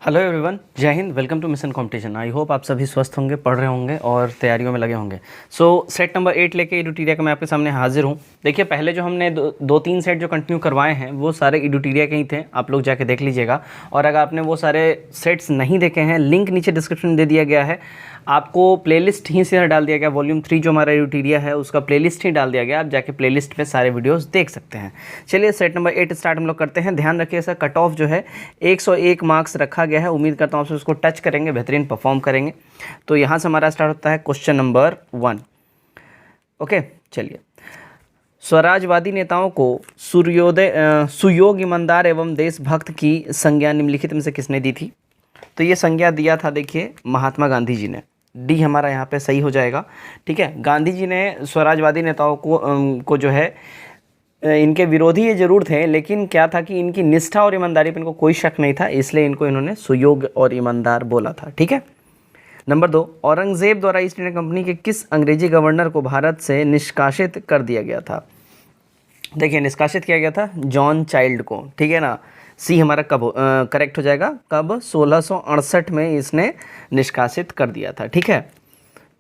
Hello everyone, जय हिंद। Welcome to mission competition. I hope आप सभी स्वस्थ होंगे, पढ़ रहे होंगे और तैयारियों में लगे होंगे। सेट नंबर 8 लेके इडुटीरिया का मैं आपके सामने हाजिर हूँ। देखिए, पहले जो हमने दो तीन सेट जो कंटिन्यू करवाए हैं वो सारे इडुटीरिया के ही थे। आप लोग जाके देख लीजिएगा। और अगर आपने वो सारे सेट्स नहीं देखे हैं, लिंक नीचे डिस्क्रिप्शन में दे दिया गया है। आपको प्लेलिस्ट ही से डाल दिया गया। वॉल्यूम 3 जो हमारा इडुटीरिया है उसका प्लेलिस्ट ही डाल दिया गया। आप जाके प्लेलिस्ट पे सारे वीडियोस देख सकते हैं। चलिए सेट नंबर 8 स्टार्ट हम लोग करते हैं। ध्यान रखिए, सर कट ऑफ जो है 101 मार्क्स रखा गया है। उम्मीद करता हूँ आप उसको टच करेंगे, बेहतरीन परफॉर्म करेंगे। तो यहाँ से हमारा स्टार्ट होता है क्वेश्चन नंबर 1। ओके, चलिए। स्वराजवादी नेताओं को सुयोग्य, ईमानदार एवं देशभक्त की संज्ञा निम्नलिखित में से किसने दी थी? तो ये संज्ञा दिया था, देखिए, महात्मा गांधी जी ने। डी हमारा यहाँ पे सही हो जाएगा। ठीक है, गांधी जी ने स्वराजवादी नेताओं को जो है, इनके विरोधी ये जरूर थे, लेकिन क्या था कि इनकी निष्ठा और ईमानदारी पर इनको कोई शक नहीं था, इसलिए इनको इन्होंने सुयोग्य और ईमानदार बोला था। ठीक है। नंबर 2, औरंगजेब द्वारा ईस्ट इंडिया कंपनी के किस अंग्रेजी गवर्नर को भारत से निष्कासित कर दिया गया था? देखिए, निष्कासित किया गया था जॉन चाइल्ड को। ठीक है ना। सी हमारा कब करेक्ट हो जाएगा? कब? 1668 में इसने निष्कासित कर दिया था। ठीक है,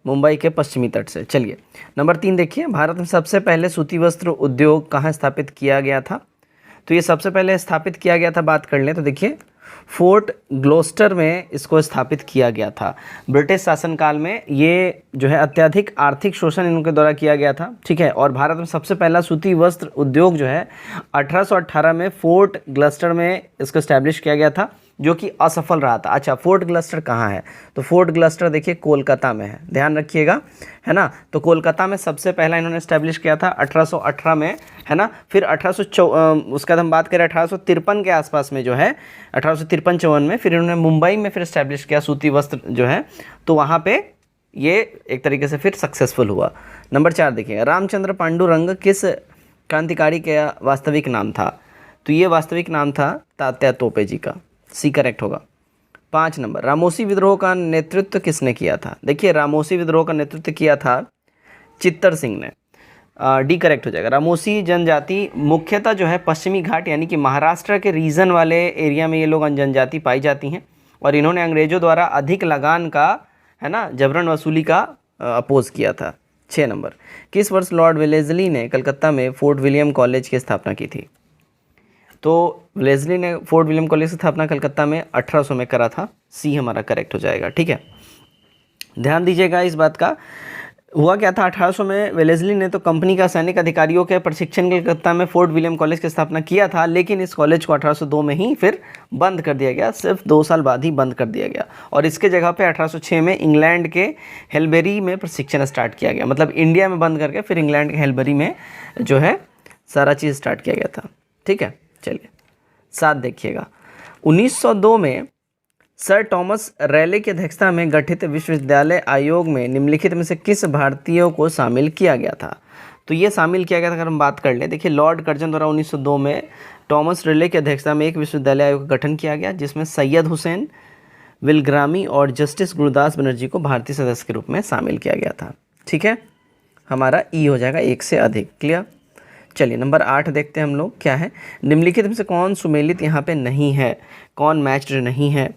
मुंबई के पश्चिमी तट से। चलिए नंबर 3 देखिए, भारत में सबसे पहले सूती वस्त्र उद्योग कहाँ स्थापित किया गया था? तो ये सबसे पहले स्थापित किया गया था, बात कर लें तो देखिए, फोर्ट ग्लोस्टर में इसको स्थापित किया गया था। ब्रिटिश शासनकाल में ये जो है अत्यधिक आर्थिक शोषण इनके द्वारा किया गया था। ठीक है, और भारत में सबसे पहला सूती वस्त्र उद्योग जो है 1818 में फोर्ट ग्लस्टर में इसको स्टैब्लिश किया गया था, जो कि असफल रहा था। अच्छा, फोर्ट ग्लस्टर कहाँ है? तो फोर्ट ग्लस्टर देखिए कोलकाता में है, ध्यान रखिएगा, है ना। तो कोलकाता में सबसे पहला इन्होंने स्टैब्लिश किया था 1818 में, है ना। फिर उसके बाद हम बात करें 1853 के आसपास में जो है 1853-54 में फिर इन्होंने मुंबई में फिर स्टैब्लिश किया सूती वस्त्र जो है। तो वहाँ पे ये एक तरीके से फिर सक्सेसफुल हुआ। नंबर 4 देखिए, रामचंद्र पांडुरंग किस क्रांतिकारी का वास्तविक नाम था? तो ये वास्तविक नाम था तात्या तोपे जी का। सी करेक्ट होगा। 5 नंबर, रामोसी विद्रोह का नेतृत्व किसने किया था? देखिए, रामोसी विद्रोह का नेतृत्व किया था चित्तर सिंह ने। डी करेक्ट हो जाएगा। रामोसी जनजाति मुख्यतः जो है पश्चिमी घाट यानी कि महाराष्ट्र के रीजन वाले एरिया में ये लोग जनजाति पाई जाती हैं, और इन्होंने अंग्रेजों द्वारा अधिक लगान का, है ना, जबरन वसूली का अपोज किया था। 6 नंबर, किस वर्ष लॉर्ड वेलेस्ली ने कलकत्ता में फोर्ट विलियम कॉलेज की स्थापना की थी? तो वेलेस्ली ने फोर्ट विलियम कॉलेज की स्थापना कलकत्ता में 1800 में करा था। सी हमारा करेक्ट हो जाएगा। ठीक है, ध्यान दीजिएगा इस बात का। हुआ क्या था, 1800 में वेलेस्ली ने तो कंपनी का सैनिक अधिकारियों के प्रशिक्षण के कलकत्ता में फोर्ट विलियम कॉलेज की स्थापना किया था, लेकिन इस कॉलेज को 1802 में ही फिर बंद कर दिया गया। सिर्फ 2 साल बाद ही बंद कर दिया गया, और इसके जगह पे 1806 में इंग्लैंड के हेलबेरी में प्रशिक्षण स्टार्ट किया गया। मतलब इंडिया में बंद करके फिर इंग्लैंड के हेलबेरी में जो है सारा चीज़ स्टार्ट किया गया था। ठीक है, चलिए 7 देखिएगा। 1902 में सर टॉमस रैले की अध्यक्षता में गठित विश्वविद्यालय आयोग में निम्नलिखित में से किस भारतीयों को शामिल किया गया था? तो ये शामिल किया गया था, अगर हम बात कर लें, देखिए, लॉर्ड कर्जन द्वारा 1902 में टॉमस रैले की अध्यक्षता में एक विश्वविद्यालय आयोग का गठन किया गया, जिसमें सैयद हुसैन विलग्रामी और जस्टिस गुरुदास बनर्जी को भारतीय सदस्य के रूप में शामिल किया गया था। ठीक है, हमारा ई हो जाएगा 1 से अधिक। क्लियर। चलिए नंबर 8 देखते हैं हम लोग, क्या है, निम्नलिखित में से कौन सुमेलित यहाँ पे नहीं है, कौन मैच्ड नहीं है?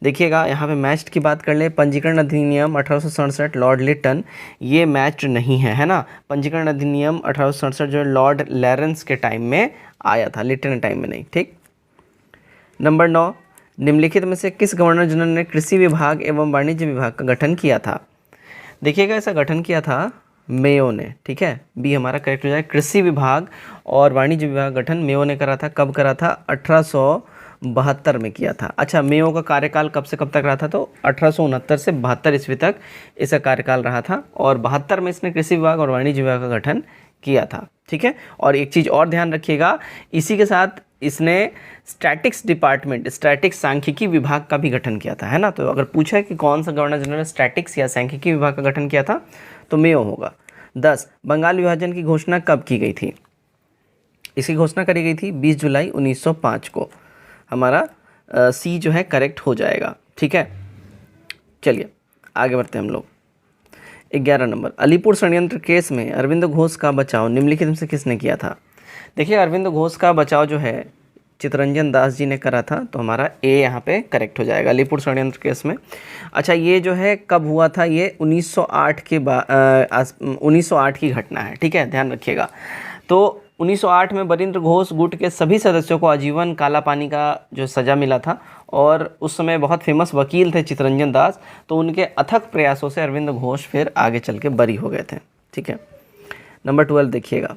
देखिएगा, यहाँ पे मैच्ड की बात कर ले, पंजीकरण अधिनियम 1867 लॉर्ड लिटन, ये मैच्ड नहीं है, है ना। पंजीकरण अधिनियम 1867 जो लॉर्ड लॉरेंस के टाइम में आया था, लिटन के टाइम में नहीं। ठीक। नंबर 9, निम्नलिखित में से किस गवर्नर जनरल ने कृषि विभाग एवं वाणिज्य विभाग का गठन किया था? देखिएगा, ऐसा गठन किया था मेयो ने। ठीक है, बी हमारा करेक्ट हो जाए। कृषि विभाग और वाणिज्य विभाग गठन मेयो ने करा था। कब करा था? 1872 में किया था। अच्छा, मेयो का कार्यकाल कब से कब तक रहा था? तो 1869 से 72 ईस्वी तक इसका कार्यकाल रहा था, और 72 में इसने कृषि विभाग और वाणिज्य विभाग का गठन किया था। ठीक है, और एक चीज़ और ध्यान रखिएगा, इसी के साथ इसने स्टैटिक्स डिपार्टमेंट, स्टैटिक्स सांख्यिकी विभाग का भी गठन किया था, है ना। तो अगर पूछा है कि कौन सा गवर्नर जनरल स्टैटिक्स या सांख्यिकी विभाग का गठन किया था, तो मेयो होगा। 10, बंगाल विभाजन की घोषणा कब की गई थी? इसकी घोषणा करी गई थी 20 जुलाई 1905 को। हमारा सी जो है करेक्ट हो जाएगा। ठीक है, चलिए आगे बढ़ते हैं हम लोग। 11 नंबर, अलीपुर षड्यंत्र केस में अरविंद घोष का बचाव निम्नलिखित में से किसने किया था? देखिए, अरविंद घोष का बचाव जो है चितरंजन दास जी ने करा था, तो हमारा ए यहाँ पे करेक्ट हो जाएगा, अलीपुर षड्यंत्र केस में। अच्छा, ये जो है कब हुआ था, ये 1908 के 1908 की घटना है, ठीक है, ध्यान रखिएगा। तो 1908 में बरिंद्र घोष गुट के सभी सदस्यों को आजीवन काला पानी का जो सज़ा मिला था, और उस समय बहुत फेमस वकील थे चितरंजन दास, तो उनके अथक प्रयासों से अरविंद घोष फिर आगे चल के बरी हो गए थे, ठीक है। नंबर 12 देखिएगा।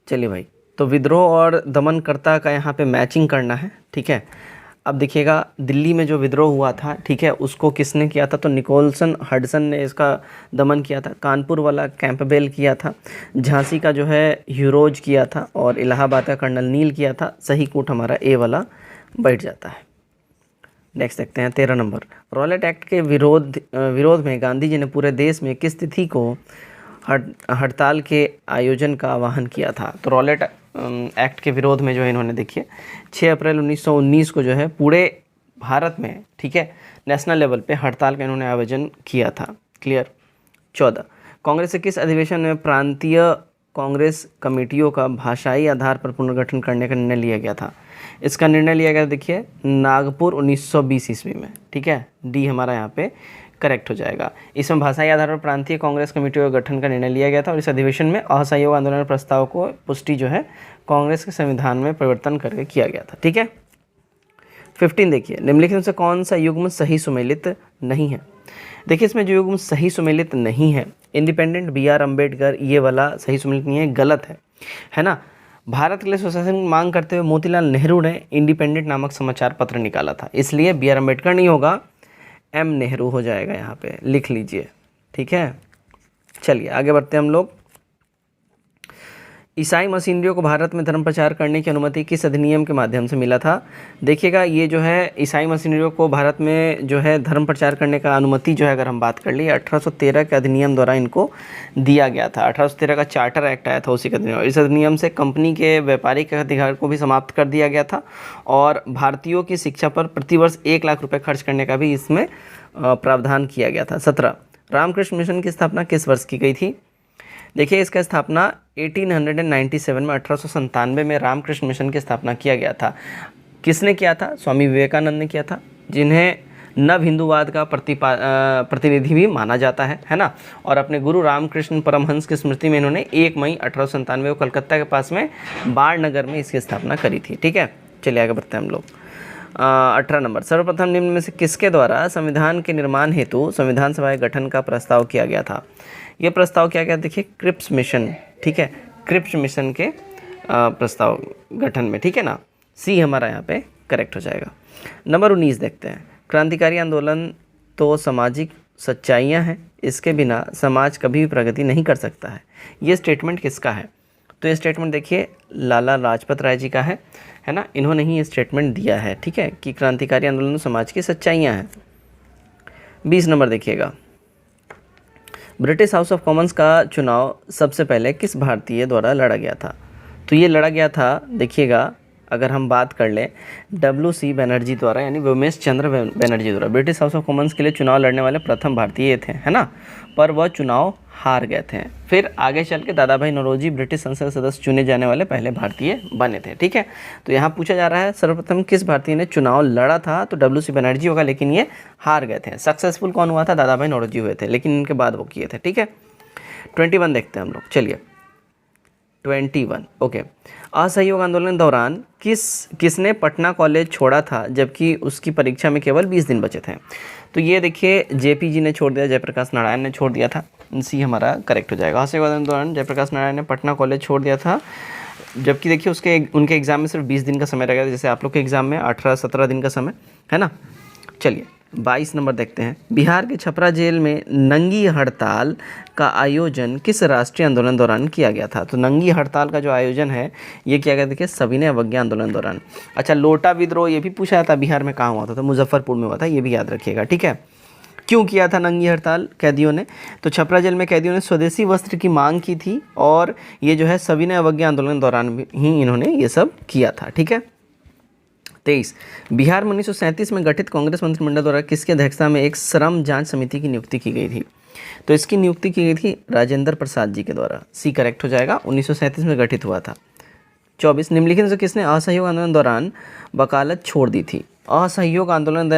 चलिए भाई, तो विद्रोह और दमनकर्ता का यहाँ पे मैचिंग करना है, ठीक है। अब देखिएगा, दिल्ली में जो विद्रोह हुआ था, ठीक है, उसको किसने किया था, तो निकोलसन हडसन ने इसका दमन किया था। कानपुर वाला कैंपबेल किया था। झांसी का जो है ह्यूरोज किया था, और इलाहाबाद का कर्नल नील किया था। सही कूट हमारा ए वाला बैठ जाता है। नेक्स्ट देखते हैं 13 नंबर। रॉलेट एक्ट के विरोध में गांधी जी ने पूरे देश में किस तिथि को हड़ताल के आयोजन का आह्वान किया था। तो रॉलेट एक्ट के विरोध में जो है इन्होंने, देखिए, 6 अप्रैल 1919 को जो है पूरे भारत में, ठीक है, नेशनल लेवल पे हड़ताल का इन्होंने आयोजन किया था। क्लियर। 14, कांग्रेस के किस अधिवेशन में प्रांतीय कांग्रेस कमेटियों का भाषाई आधार पर पुनर्गठन करने का निर्णय लिया गया था। इसका निर्णय लिया गया, देखिए, नागपुर 1920 ईस्वी में, ठीक है, डी हमारा यहाँ पे करेक्ट हो जाएगा। इसमें भाषाई आधार पर प्रांतीय कांग्रेस कमेटियों का गठन का निर्णय लिया गया था, और इस अधिवेशन में असहयोग आंदोलन प्रस्ताव को पुष्टि जो है कांग्रेस के संविधान में परिवर्तन करके किया गया था, ठीक है। 15 देखिए, निम्नलिखित में से कौन सा युग्म सही सुमेलित नहीं है। देखिए, इसमें जो युग्म सही सुमेलित नहीं है, इंडिपेंडेंट BR अम्बेडकर, ये वाला सही सुमेलित नहीं है, गलत है ना। भारत के लिए स्वशासन की मांग करते हुए मोतीलाल नेहरू ने इंडिपेंडेंट नामक समाचार पत्र निकाला था, इसलिए BR अम्बेडकर नहीं होगा, M नेहरू हो जाएगा, यहाँ पे लिख लीजिए, ठीक है। चलिए आगे बढ़ते हैं हम लोग। ईसाई मशीनरियों को भारत में धर्म प्रचार करने की अनुमति किस अधिनियम के माध्यम से मिला था। देखिएगा, ये जो है ईसाई मशीनरियों को भारत में जो है धर्म प्रचार करने का अनुमति जो है, अगर हम बात कर लिए, 1813 के अधिनियम द्वारा इनको दिया गया था। 1813 का चार्टर एक्ट आया था, उसी का अधिनियम। इस अधिनियम से कंपनी के व्यापारिक अधिकार को भी समाप्त कर दिया गया था, और भारतीयों की शिक्षा पर प्रतिवर्ष 1 लाख रुपये खर्च करने का भी इसमें प्रावधान किया गया था। 17, रामकृष्ण मिशन की स्थापना किस वर्ष की गई थी। देखिए, इसका स्थापना 1897 में, 1897 में रामकृष्ण मिशन की स्थापना किया गया था। किसने किया था, स्वामी विवेकानंद ने किया था, जिन्हें नव हिंदूवाद का प्रतिनिधि भी माना जाता है ना। और अपने गुरु रामकृष्ण परमहंस की स्मृति में इन्होंने 1 मई 1897 को कलकत्ता के पास में बाणनगर में इसकी स्थापना करी थी, ठीक है। चलिए आगे बढ़ते हैं हम लोग। 18 नंबर, सर्वप्रथम निम्न में से किसके द्वारा संविधान के निर्माण हेतु संविधान सभा के गठन का प्रस्ताव किया गया था। ये प्रस्ताव किया गया, देखिए, क्रिप्स मिशन, ठीक है, क्रिप्स मिशन के प्रस्ताव गठन में, ठीक है ना। सी हमारा यहाँ पे करेक्ट हो जाएगा। नंबर 19 देखते हैं। क्रांतिकारी आंदोलन तो सामाजिक सच्चाइयाँ हैं, इसके बिना समाज कभी भी प्रगति नहीं कर सकता है। ये स्टेटमेंट किसका है। तो ये स्टेटमेंट देखिए लाला लाजपत राय जी का है ना। इन्होंने ही ये स्टेटमेंट दिया है, ठीक है, कि क्रांतिकारी आंदोलन तो समाज की सच्चाइयाँ हैं। 20 नंबर देखिएगा। ब्रिटिश हाउस ऑफ कॉमन्स का चुनाव सबसे पहले किस भारतीय द्वारा लड़ा गया था। तो ये लड़ा गया था, देखिएगा, अगर हम बात कर लें, WC बनर्जी द्वारा, यानी व्योमेश चंद्र बनर्जी द्वारा। ब्रिटिश हाउस ऑफ कॉमन्स के लिए चुनाव लड़ने वाले प्रथम भारतीय थे, है ना, पर वह चुनाव हार गए थे। फिर आगे चल के दादा भाई नौरोजी ब्रिटिश संसद सदस्य चुने जाने वाले पहले भारतीय बने थे, ठीक है। तो यहाँ पूछा जा रहा है सर्वप्रथम किस भारतीय ने चुनाव लड़ा था, तो WC बनर्जी होगा, लेकिन ये हार गए थे। सक्सेसफुल कौन हुआ था, दादा भाई नौरोजी हुए थे, लेकिन इनके बाद वो किए थे, ठीक है। 21 देखते हैं हम लोग। चलिए 21, ओके। असहयोग आंदोलन दौरान किसने पटना कॉलेज छोड़ा था, जबकि उसकी परीक्षा में केवल 20 दिन बचे थे। तो ये देखिए, JP जी ने छोड़ दिया, जयप्रकाश नारायण ने छोड़ दिया था। सी हमारा करेक्ट हो जाएगा। असहयोग आंदोलन दौरान जयप्रकाश नारायण ने पटना कॉलेज छोड़ दिया था, जबकि देखिए उनके एग्ज़ाम में सिर्फ 20 दिन का समय रहेगा, जैसे आप लोग के एग्ज़ाम में 18-17 दिन का समय है ना। चलिए 22 नंबर देखते हैं। बिहार के छपरा जेल में नंगी हड़ताल का आयोजन किस राष्ट्रीय आंदोलन दौरान किया गया था। तो नंगी हड़ताल का जो आयोजन है ये किया गया, देखिए, सविनय अवज्ञा आंदोलन दौरान। अच्छा, लोटा विद्रोह ये भी पूछा था, बिहार में कहाँ हुआ था, तो मुजफ्फरपुर में हुआ था, ये भी याद रखिएगा, ठीक है। क्यों किया था नंगी हड़ताल कैदियों ने, तो छपरा जेल में कैदियों ने स्वदेशी वस्त्र की मांग की थी, और ये जो है सविनय अवज्ञा आंदोलन दौरान ही इन्होंने ये सब किया था, ठीक है। 23, बिहार में 1937 में गठित कांग्रेस मंत्रिमंडल द्वारा किसकी अध्यक्षता में एक श्रम जांच समिति की नियुक्ति की गई थी। तो इसकी नियुक्ति की गई थी राजेंद्र प्रसाद जी के द्वारा। सी करेक्ट हो जाएगा, 1937 में गठित हुआ था। 24 निम्नलिखित से किसने असहयोग आंदोलन दौरान वकालत छोड़ दी थी। असहयोग आंदोलन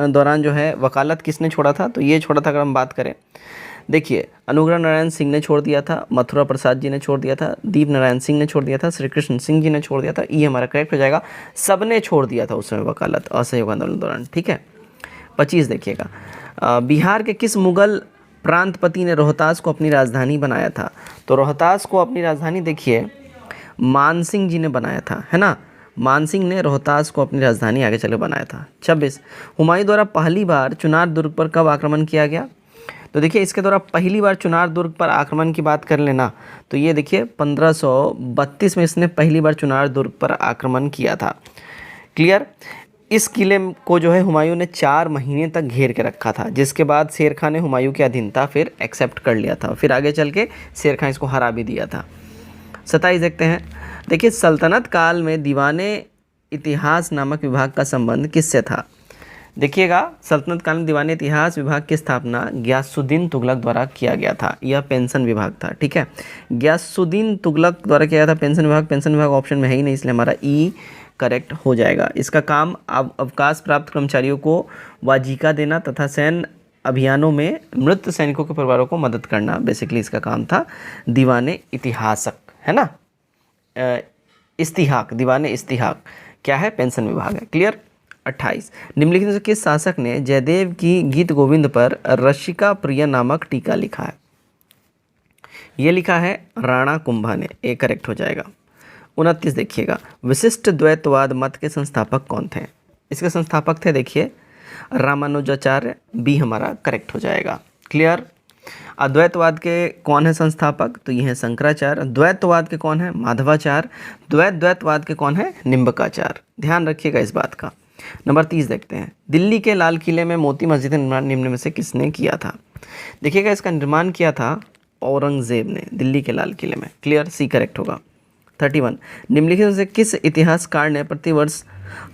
दौरान जो है वकालत किसने छोड़ा था, तो ये छोड़ा था अगर हम बात करें, देखिए अनुग्रह नारायण सिंह ने छोड़ दिया था, मथुरा प्रसाद जी ने छोड़ दिया था, दीप नारायण सिंह ने छोड़ दिया था, श्री कृष्ण सिंह जी ने छोड़ दिया था। ये हमारा करेक्ट हो जाएगा, सबने छोड़ दिया था उस समय वकालत असहयोग आंदोलन दौरान। ठीक है, 25 देखिएगा, बिहार के किस मुगल प्रांतपति ने रोहतास को अपनी राजधानी बनाया था। तो रोहतास को अपनी राजधानी देखिए मानसिंह जी ने बनाया था, है ना, मानसिंह ने रोहतास को अपनी राजधानी आगे चले बनाया था। 26 हुमायूं द्वारा पहली बार चुनार दुर्ग पर कब आक्रमण किया गया। तो देखिए इसके द्वारा पहली बार चुनार दुर्ग पर आक्रमण की बात कर लेना, तो ये देखिए 1532 में इसने पहली बार चुनार दुर्ग पर आक्रमण किया था। क्लियर। इस किले को जो है हुमायूं ने 4 महीने तक घेर के रखा था, जिसके बाद शेर खां ने हुमायूं की अधीनता फिर एक्सेप्ट कर लिया था, फिर आगे चल के शेर खां इसको हरा भी दिया था। 27 देखते हैं, देखिए सल्तनत काल में दीवाने इतिहास नामक विभाग का संबंध किससे था। देखिएगा सल्तनत काल में दीवाने इतिहास विभाग की स्थापना गियासुद्दीन तुगलक द्वारा किया गया था। यह पेंशन विभाग था। ठीक है, गियासुद्दीन तुगलक द्वारा किया गया था पेंशन विभाग। पेंशन विभाग ऑप्शन में है ही नहीं, इसलिए हमारा ई करेक्ट हो जाएगा। इसका काम अवकाश प्राप्त कर्मचारियों को वाजिका देना तथा सैन्य अभियानों में मृत सैनिकों के परिवारों को मदद करना, बेसिकली इसका काम था। दीवाने इतिहासक, है ना, इस्तिहाक, दीवाने इस्तिहाक क्या है, पेंशन विभाग है। क्लियर। 28 निम्नलिखित में से किस शासक ने जयदेव की गीत गोविंद पर रसिका प्रिय नामक टीका लिखा है। ये लिखा है राणा कुंभा ने, ए करेक्ट हो जाएगा। 29 देखिएगा, विशिष्ट द्वैतवाद मत के संस्थापक कौन थे। इसके संस्थापक थे देखिए रामानुजाचार्य, बी हमारा करेक्ट हो जाएगा। क्लियर। अद्वैतवाद के कौन है संस्थापक, तो ये है शंकराचार्य। द्वैतवाद के कौन है, माधवाचार्य। द्वैतवाद के कौन है, निम्बकाचार्य। ध्यान रखिएगा इस बात का। नंबर 30 देखते हैं, दिल्ली के लाल किले में मोती मस्जिद का निर्माण निम्न में से किसने किया था। देखिएगा इसका निर्माण किया था औरंगजेब ने, दिल्ली के लाल किले में। क्लियर, सी करेक्ट होगा। 31 निम्नलिखित में से किस इतिहासकार ने प्रतिवर्ष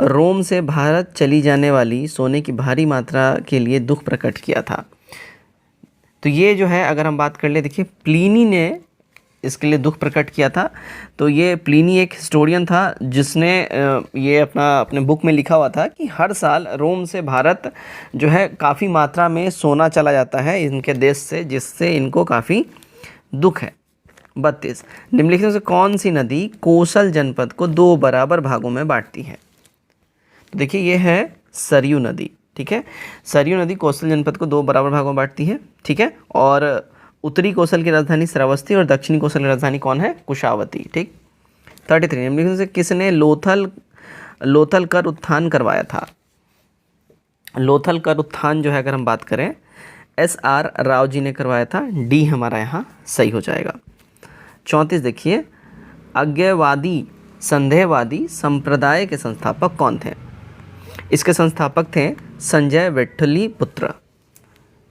रोम से भारत चली जाने वाली सोने की भारी मात्रा के लिए दुख प्रकट किया था। तो ये जो है अगर हम बात कर ले, देखिए प्लीनी ने इसके लिए दुख प्रकट किया था। तो ये प्लीनी एक हिस्टोरियन था जिसने ये अपने बुक में लिखा हुआ था कि हर साल रोम से भारत जो है काफ़ी मात्रा में सोना चला जाता है इनके देश से, जिससे इनको काफ़ी दुख है। 32 निम्नलिखित में से कौन सी नदी कोसल जनपद को 2 बराबर भागों में बांटती है। तो देखिए ये है सरयू नदी। ठीक है, सरयू नदी कोसल जनपद को 2 बराबर भागों में बांटती है। ठीक है, और उत्तरी कोसल की राजधानी श्रावस्ती और दक्षिणी कोसल की राजधानी कौन है, कुशावती। ठीक। 33 निम्नलिखित से किसने लोथल कर उत्थान करवाया था। लोथल कर उत्थान जो है अगर हम बात करें SR राव जी ने करवाया था, डी हमारा यहाँ सही हो जाएगा। 34 देखिए, अज्ञेयवादी संदेहवादी संप्रदाय के संस्थापक कौन थे। इसके संस्थापक थे संजय विट्ठली पुत्र।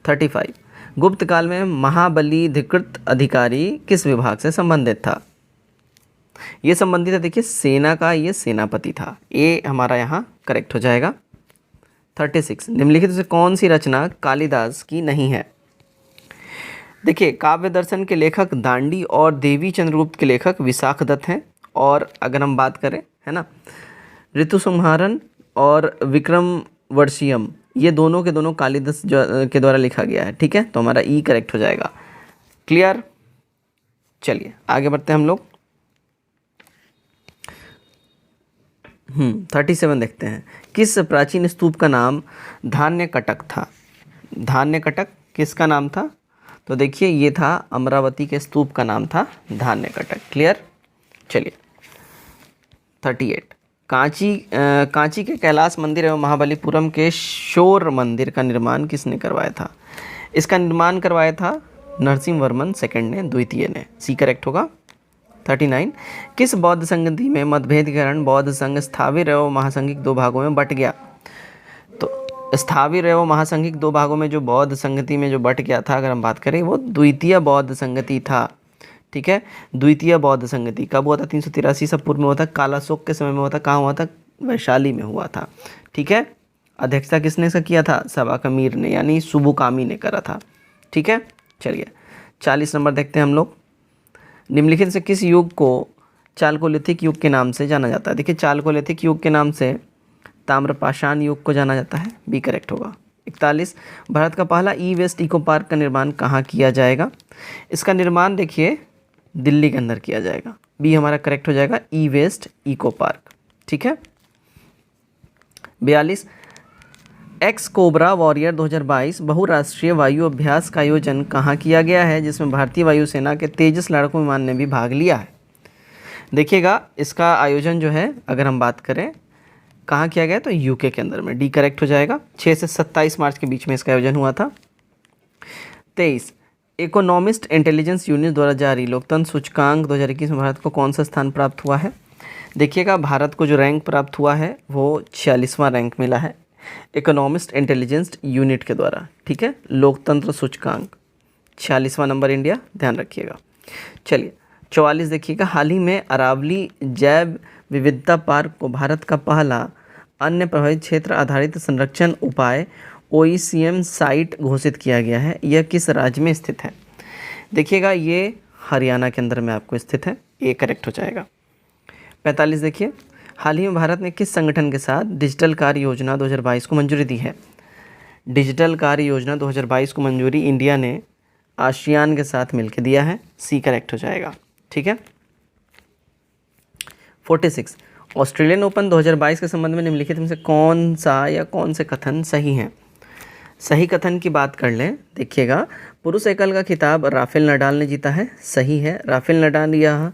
35 गुप्त काल में महाबलीधिकृत अधिकारी किस विभाग से संबंधित था। ये संबंधित है देखिए सेना का, ये सेनापति था। ए हमारा यहाँ करेक्ट हो जाएगा। 36 निम्नलिखित से कौन सी रचना कालिदास की नहीं है। देखिए काव्य दर्शन के लेखक दांडी और देवी चंद्रगुप्त के लेखक विशाखदत्त हैं। और अगर हम बात करें, है ना, ऋतु संहारन और विक्रमवर्षियम, ये दोनों के दोनों कालिदास के द्वारा लिखा गया है। ठीक है, तो हमारा ई करेक्ट हो जाएगा। क्लियर। चलिए आगे बढ़ते हैं हम लोग। 37 देखते हैं, किस प्राचीन स्तूप का नाम धान्य कटक था। धान्य कटक किसका नाम था, तो देखिए ये था अमरावती के स्तूप का नाम था धान्य कटक। क्लियर। चलिए 38 कांची के कैलाश मंदिर एवं महाबलीपुरम के शोर मंदिर का निर्माण किसने करवाया था। इसका निर्माण करवाया था नरसिंह वर्मन सेकंड ने, द्वितीय ने। सी करेक्ट होगा। 39 किस बौद्ध संगति में मतभेद के कारण बौद्ध संघ स्थाविर एवं महासंघिक 2 भागों में बट गया। तो स्थाविर एवं महासंघिक 2 भागों में जो बौद्ध संगति में जो बट गया था, अगर हम बात करें, वो द्वितीय बौद्ध संगति था। ठीक है, द्वितीय बौद्ध संगति कब हुआ था, 383 ईसा पूर्व में हुआ था, कालाशोक के समय में हुआ था। कहाँ हुआ था, वैशाली में हुआ था। ठीक है, अध्यक्षता किसने से किया था, सबाकमीर ने, यानी सुबुकामी ने करा था। ठीक है, चलिए 40 नंबर देखते हैं हम लोग। निम्नलिखित से किस युग को चालकोलिथिक युग के नाम से जाना जाता है? देखिए चालकोलिथिक युग के नाम से ताम्रपाषाण युग को जाना जाता है, बी करेक्ट होगा। 41, भारत का पहला ई वेस्ट इको पार्क का निर्माण कहाँ किया जाएगा? इसका निर्माण देखिए दिल्ली के अंदर किया जाएगा, बी हमारा करेक्ट हो जाएगा, ई वेस्ट इको पार्क। ठीक है। 42, एक्स कोबरा वॉरियर 2022 बहुराष्ट्रीय वायु अभ्यास का आयोजन कहाँ किया गया है, जिसमें भारतीय वायुसेना के तेजस लड़ाकू विमान ने भी भाग लिया है? देखिएगा इसका आयोजन जो है अगर हम बात करें कहाँ किया गया तो यूके के अंदर में, डी करेक्ट हो जाएगा। 6 से 27 मार्च के बीच में इसका आयोजन हुआ था। 23, इकोनॉमिस्ट इंटेलिजेंस यूनिट द्वारा जारी लोकतंत्र सूचकांक 2021 में भारत को कौन सा स्थान प्राप्त हुआ है? देखिएगा भारत को जो रैंक प्राप्त हुआ है वो 46वां रैंक मिला है इकोनॉमिस्ट इंटेलिजेंस यूनिट के द्वारा। ठीक है, लोकतंत्र सूचकांक 46वां नंबर इंडिया, ध्यान रखिएगा। चलिए 44 देखिएगा, हाल ही में अरावली जैव विविधता पार्क को भारत का पहला अन्य प्रभावित क्षेत्र आधारित संरक्षण उपाय OECM साइट घोषित किया गया है। यह किस राज्य में स्थित है? देखिएगा ये हरियाणा के अंदर में आपको स्थित है, ये करेक्ट हो जाएगा। 45 देखिए, हाल ही में भारत ने किस संगठन के साथ डिजिटल कार्य योजना 2022 को मंजूरी दी है? डिजिटल कार्य योजना 2022 को मंजूरी इंडिया ने आसियान के साथ मिलकर दिया है, सी करेक्ट हो जाएगा। ठीक है। 46, ऑस्ट्रेलियन ओपन 2022 के संबंध में निम्नलिखित में से कौन सा या कौन से कथन सही हैं? सही कथन की बात कर लें, देखिएगा पुरुष एकल का खिताब राफेल नडाल ने जीता है, सही है। राफेल नडाल यह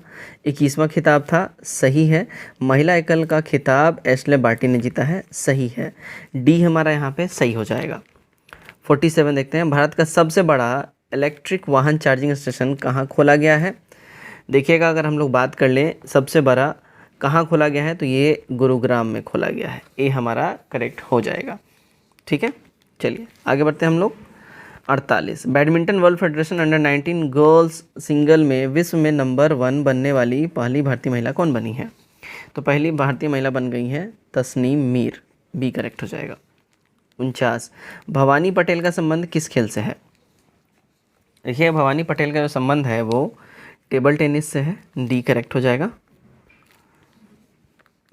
21वां खिताब था, सही है। महिला एकल का खिताब एशले बार्टी ने जीता है, सही है। डी हमारा यहाँ पे सही हो जाएगा। 47 देखते हैं, भारत का सबसे बड़ा इलेक्ट्रिक वाहन चार्जिंग स्टेशन कहाँ खोला गया है? देखिएगा अगर हम लोग बात कर लें सबसे बड़ा कहाँ खोला गया है तो ये गुरुग्राम में खोला गया है, ये हमारा करेक्ट हो जाएगा। ठीक है, चलिए आगे बढ़ते हैं हम लोग। 48, badminton world federation under 19 girls single में विश्व में नंबर 1 बनने वाली पहली भारतीय महिला कौन बनी है? तो पहली भारतीय महिला बन गई है तस्नीम मीर, बी करेक्ट हो जाएगा। 49, भवानी पटेल का संबंध किस खेल से है? देखिए भवानी पटेल का जो संबंध है वो टेबल टेनिस से है, डी करेक्ट हो जाएगा।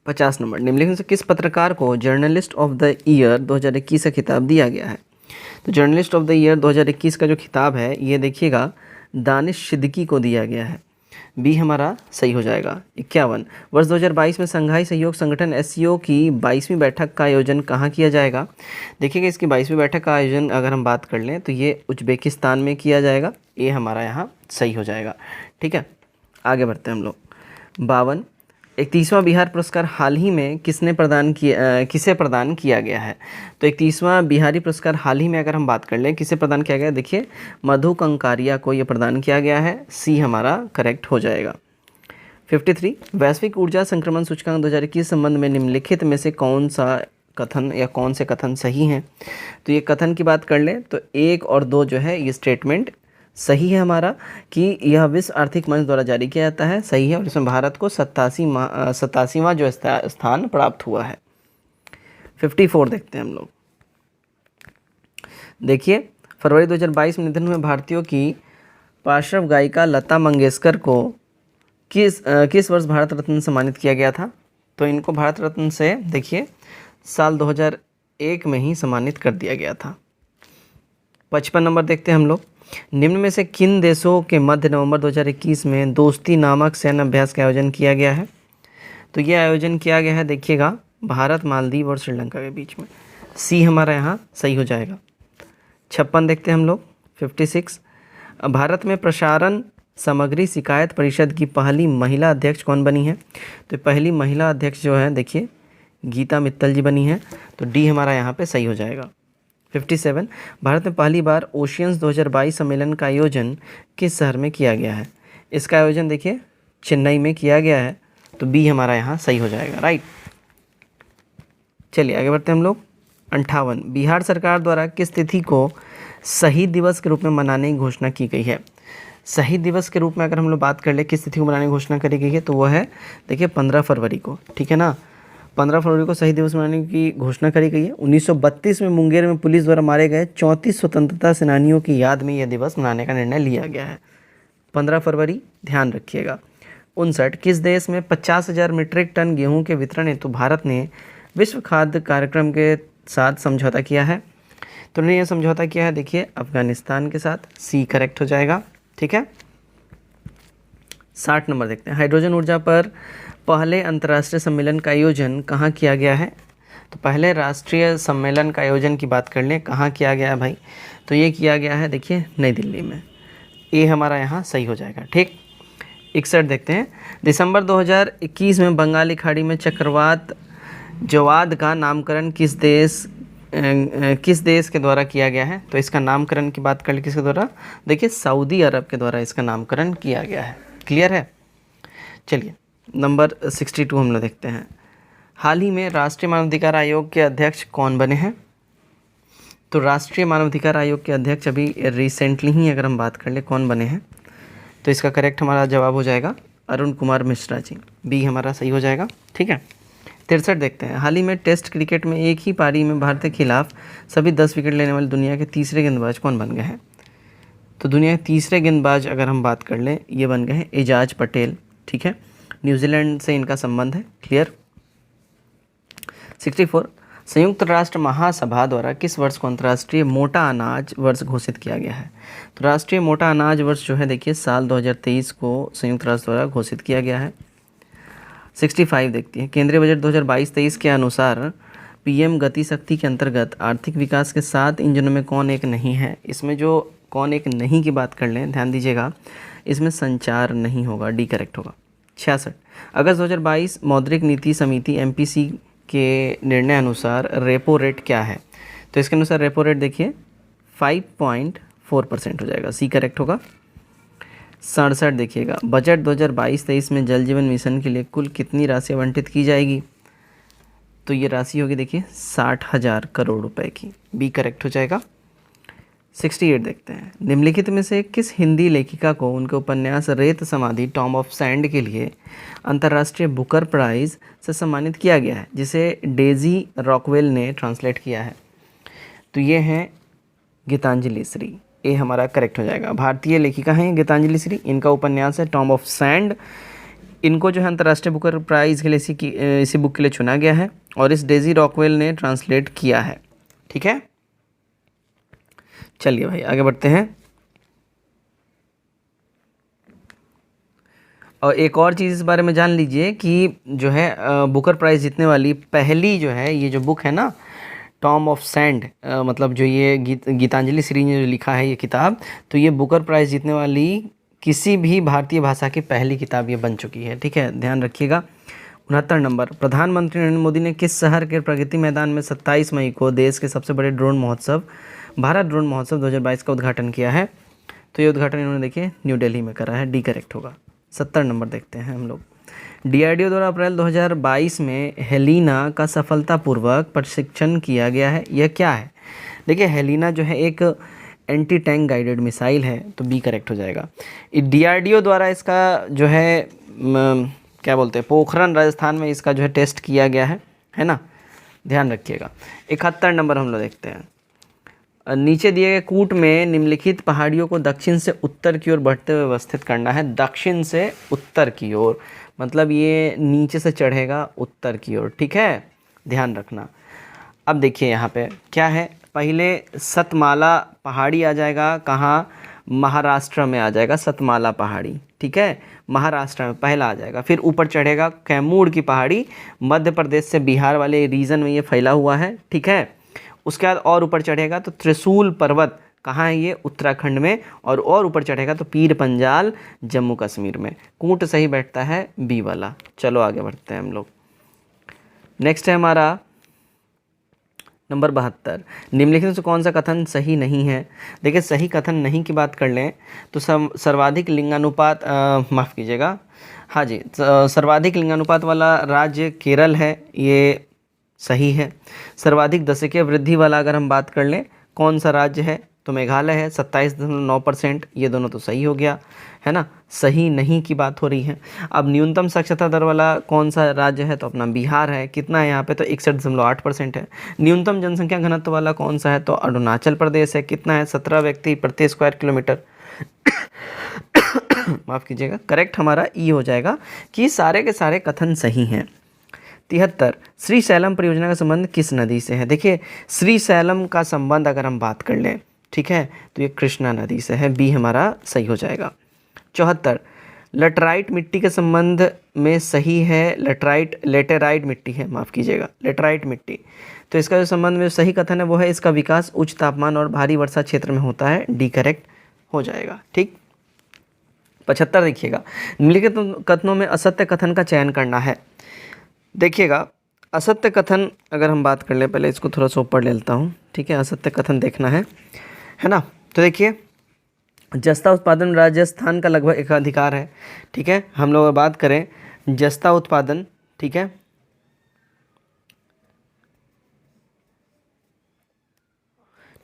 50 नंबर, निम्नलिखित से किस पत्रकार को जर्नलिस्ट ऑफ द ईयर 2021 का खिताब दिया गया है? तो जर्नलिस्ट ऑफ द ईयर 2021 का जो खिताब है ये देखिएगा दानिश सिद्दीकी को दिया गया है, बी हमारा सही हो जाएगा। 51, वर्ष 2022 में संघाई सहयोग संगठन SCO की 22वीं बैठक का आयोजन कहाँ किया जाएगा? देखिएगा इसकी 22वीं बैठक का आयोजन अगर हम बात कर लें तो ये उज्बेकिस्तान में किया जाएगा, ये हमारा यहाँ सही हो जाएगा। ठीक है, आगे बढ़ते हैं हम लोग। 52, 31वां बिहार पुरस्कार हाल ही में किसे प्रदान किया गया है? तो 31वां बिहारी पुरस्कार हाल ही में अगर हम बात कर लें किसे प्रदान किया गया, देखिए मधु कंकारिया को ये प्रदान किया गया है, सी हमारा करेक्ट हो जाएगा। 53, वैश्विक ऊर्जा संक्रमण सूचकांक 2021 संबंध में निम्नलिखित में से कौन सा कथन या कौन से कथन सही हैं? तो ये कथन की बात कर लें तो 1 और 2 जो है ये स्टेटमेंट सही है हमारा कि यह विश्व आर्थिक मंच द्वारा जारी किया जाता है, सही है, और इसमें भारत को 87वां जो स्थान प्राप्त हुआ है। 54 देखते हैं हम लोग। देखिए फरवरी 2022 में निधन हुए भारतीयों की पार्श्व गायिका लता मंगेशकर को किस वर्ष भारत रत्न सम्मानित किया गया था? तो इनको भारत रत्न से देखिए साल 2001 में ही सम्मानित कर दिया गया था। 55 नंबर देखते हैं हम लोग, निम्न में से किन देशों के मध्य नवंबर 2021 में दोस्ती नामक सैन्य अभ्यास का आयोजन किया गया है? तो ये आयोजन किया गया है देखिएगा भारत, मालदीव और श्रीलंका के बीच में, सी हमारा यहाँ सही हो जाएगा। 56 देखते हैं हम लोग। 56, भारत में प्रसारण सामग्री शिकायत परिषद की पहली महिला अध्यक्ष कौन बनी है? तो पहली महिला अध्यक्ष जो है देखिए गीता मित्तल जी बनी है, तो डी हमारा यहाँ पे सही हो जाएगा। 57, भारत में पहली बार ओशियंस 2022 सम्मेलन का आयोजन किस शहर में किया गया है? इसका आयोजन देखिए चेन्नई में किया गया है, तो बी हमारा यहाँ सही हो जाएगा, राइट। चलिए आगे बढ़ते हैं हम लोग। 58, बिहार सरकार द्वारा किस तिथि को शहीद दिवस के रूप में मनाने की घोषणा की गई है? शहीद दिवस के रूप में अगर हम लोग बात कर ले किस तिथि को मनाने की घोषणा करी गई है तो वो है देखिए 15 फरवरी को, ठीक है ना। 15 फरवरी को शहीद दिवस मनाने की घोषणा करी गई है। 1932 में मुंगेर में पुलिस द्वारा मारे गए 34 स्वतंत्रता सेनानियों की याद में यह दिवस मनाने का निर्णय लिया गया है। 15 फरवरी ध्यान रखिएगा। 1959 किस देश में 50,000 मीट्रिक टन गेहूं के वितरण हेतु भारत ने विश्व खाद्य कार्यक्रम के साथ समझौता किया है? तो उन्होंने ये समझौता किया है, देखिए अफगानिस्तान के साथ। सी करेक्ट हो जाएगा, ठीक है। 60 नंबर देखते हैं। हाइड्रोजन ऊर्जा पर पहले अंतर्राष्ट्रीय सम्मेलन का आयोजन कहाँ किया गया है? तो पहले राष्ट्रीय सम्मेलन का आयोजन की बात कर लें, कहाँ किया गया है भाई? तो ये किया गया है, देखिए नई दिल्ली में। ये हमारा यहाँ सही हो जाएगा, ठीक। 61 देखते हैं। दिसंबर 2021 में बंगाली खाड़ी में चक्रवात जवाद का नामकरण किस देश के द्वारा किया गया है? तो इसका नामकरण की बात कर ले किसके द्वारा? देखिए सऊदी अरब के द्वारा इसका नामकरण किया गया है। क्लियर है? चलिए नंबर 62 हम लोग देखते हैं। हाल ही में राष्ट्रीय मानवाधिकार आयोग के अध्यक्ष कौन बने हैं? तो राष्ट्रीय मानवाधिकार आयोग के अध्यक्ष अभी रिसेंटली ही अगर हम बात कर ले कौन बने हैं, तो इसका करेक्ट हमारा जवाब हो जाएगा अरुण कुमार मिश्रा जी। बी हमारा सही हो जाएगा, ठीक है। 63 देखते हैं। हाल ही में टेस्ट क्रिकेट में एक ही पारी में भारत के खिलाफ सभी 10 विकेट लेने वाले दुनिया के तीसरे गेंदबाज कौन बन गए हैं? तो दुनिया के तीसरे गेंदबाज अगर हम बात कर लें, ये बन गए हैं एजाज पटेल, ठीक है। न्यूजीलैंड से इनका संबंध है। क्लियर। 64 संयुक्त राष्ट्र महासभा द्वारा किस वर्ष को अंतर्राष्ट्रीय मोटा अनाज वर्ष घोषित किया गया है? तो राष्ट्रीय मोटा अनाज वर्ष जो है, देखिए साल 2023 को संयुक्त राष्ट्र द्वारा घोषित किया गया है। 65 देखती है। केंद्रीय बजट 2022-23 के अनुसार पीएम गति शक्ति के अंतर्गत आर्थिक विकास के 7 इंजनों में कौन एक नहीं है? इसमें जो कौन एक नहीं की बात कर लें, ध्यान दीजिएगा, इसमें संचार नहीं होगा, डी करेक्ट होगा। 66 अगस्त 2022 मौद्रिक नीति समिति एमपीसी के निर्णय अनुसार रेपो रेट क्या है? तो इसके अनुसार रेपो रेट देखिए 5.4% हो जाएगा, सी करेक्ट होगा। 67 देखिएगा। बजट 2022-23 में जल जीवन मिशन के लिए कुल कितनी राशि आवंटित की जाएगी? तो ये राशि होगी देखिए 60,000 करोड़ रुपए की, बी करेक्ट हो जाएगा। 68 देखते हैं। निम्नलिखित में से किस हिंदी लेखिका को उनके उपन्यास रेत समाधि टॉम ऑफ सैंड के लिए अंतर्राष्ट्रीय बुकर प्राइज़ से सम्मानित किया गया है, जिसे डेजी रॉकवेल ने ट्रांसलेट किया है? तो ये हैं गीतांजलि श्री, ये हमारा करेक्ट हो जाएगा। भारतीय लेखिका हैं गीतांजलि श्री, इनका उपन्यास है टॉम ऑफ सैंड। इनको जो है अंतर्राष्ट्रीय बुकर प्राइज़ के लिए इसी बुक के लिए चुना गया है और इस डेजी रॉकवेल ने ट्रांसलेट किया है, ठीक है। चलिए भाई आगे बढ़ते हैं। और एक और चीज़ इस बारे में जान लीजिए कि जो है बुकर प्राइज़ जीतने वाली पहली जो है ये जो बुक है ना, टॉम ऑफ सैंड, मतलब जो ये गीतांजलि श्री ने जो लिखा है ये किताब, तो ये बुकर प्राइज़ जीतने वाली किसी भी भारतीय भाषा की पहली किताब ये बन चुकी है, ठीक है, ध्यान रखिएगा। 69 नंबर। प्रधानमंत्री नरेंद्र मोदी ने किस शहर के प्रगति मैदान में 27 मई को देश के सबसे बड़े ड्रोन महोत्सव भारत ड्रोन महोत्सव 2022 का उद्घाटन किया है? तो ये उद्घाटन इन्होंने देखिए न्यू दिल्ली में करा है, डी करेक्ट होगा। 70 नंबर देखते हैं हम लोग। डीआरडीओ द्वारा अप्रैल 2022 में हेलिना का सफलतापूर्वक प्रशिक्षण किया गया है, यह क्या है? देखिए हेलिना जो है एक एंटी टैंक गाइडेड मिसाइल है, तो बी करेक्ट हो जाएगा। डीआरडीओ द्वारा इसका जो है क्या बोलते हैं, पोखरण राजस्थान में इसका जो है टेस्ट किया गया है ना, ध्यान रखिएगा। 71 नंबर हम लोग देखते हैं। नीचे दिए गए कूट में निम्नलिखित पहाड़ियों को दक्षिण से उत्तर की ओर बढ़ते हुए व्यवस्थित करना है। दक्षिण से उत्तर की ओर मतलब ये नीचे से चढ़ेगा उत्तर की ओर, ठीक है, ध्यान रखना। अब देखिए यहाँ पे क्या है, पहले सतमाला पहाड़ी आ जाएगा, कहाँ? महाराष्ट्र में आ जाएगा सतमाला पहाड़ी, ठीक है, महाराष्ट्र में पहला आ जाएगा। फिर ऊपर चढ़ेगा कैमूर की पहाड़ी, मध्य प्रदेश से बिहार वाले रीजन में ये फैला हुआ है, ठीक है। उसके बाद और ऊपर चढ़ेगा तो त्रिशूल पर्वत, कहाँ है ये? उत्तराखंड में। और ऊपर चढ़ेगा तो पीर पंजाल जम्मू कश्मीर में। कूट सही बैठता है बी वाला। चलो आगे बढ़ते हैं हम लोग। नेक्स्ट है हमारा नंबर 72। निम्नलिखित से कौन सा कथन सही नहीं है? देखिए सही कथन नहीं की बात कर लें तो सर्वाधिक लिंगानुपात, माफ़ कीजिएगा, हाँ जी, सर्वाधिक लिंगानुपात वाला राज्य केरल है, ये सही है। सर्वाधिक दशकीय वृद्धि वाला अगर हम बात कर लें कौन सा राज्य है, तो मेघालय है 27.9%, ये दोनों तो सही हो गया है ना। सही नहीं की बात हो रही है। अब न्यूनतम साक्षरता दर वाला कौन सा राज्य है, तो अपना बिहार है। कितना है यहाँ पे, तो 61.8% है। न्यूनतम जनसंख्या घनत्व वाला कौन सा है, तो अरुणाचल प्रदेश है। कितना है, 17 व्यक्ति प्रति स्क्वायर किलोमीटर। माफ़ कीजिएगा, करेक्ट हमारा ई हो जाएगा कि सारे के सारे कथन सही हैं। 73, श्रीशैलम परियोजना का संबंध किस नदी से है? देखिए श्रीशैलम का संबंध अगर हम बात कर लें, ठीक है, तो ये कृष्णा नदी से है, बी हमारा सही हो जाएगा। 74, लटराइट मिट्टी के संबंध में सही है, लेटेराइट मिट्टी है, माफ़ कीजिएगा, लेटराइट मिट्टी। तो इसका जो संबंध में सही कथन है वो है इसका विकास उच्च तापमान और भारी वर्षा क्षेत्र में होता है, डी करेक्ट हो जाएगा। ठीक। 75 देखिएगा, निम्नलिखित कथनों में असत्य कथन का चयन करना है। देखिएगा असत्य कथन अगर हम बात कर लें, पहले इसको थोड़ा सा ऊपर ले लेता हूँ, ठीक है, असत्य कथन देखना है ना। तो देखिए जस्ता उत्पादन राजस्थान का लगभग एक अधिकार है, ठीक है। हम लोग बात करें जस्ता उत्पादन, ठीक है,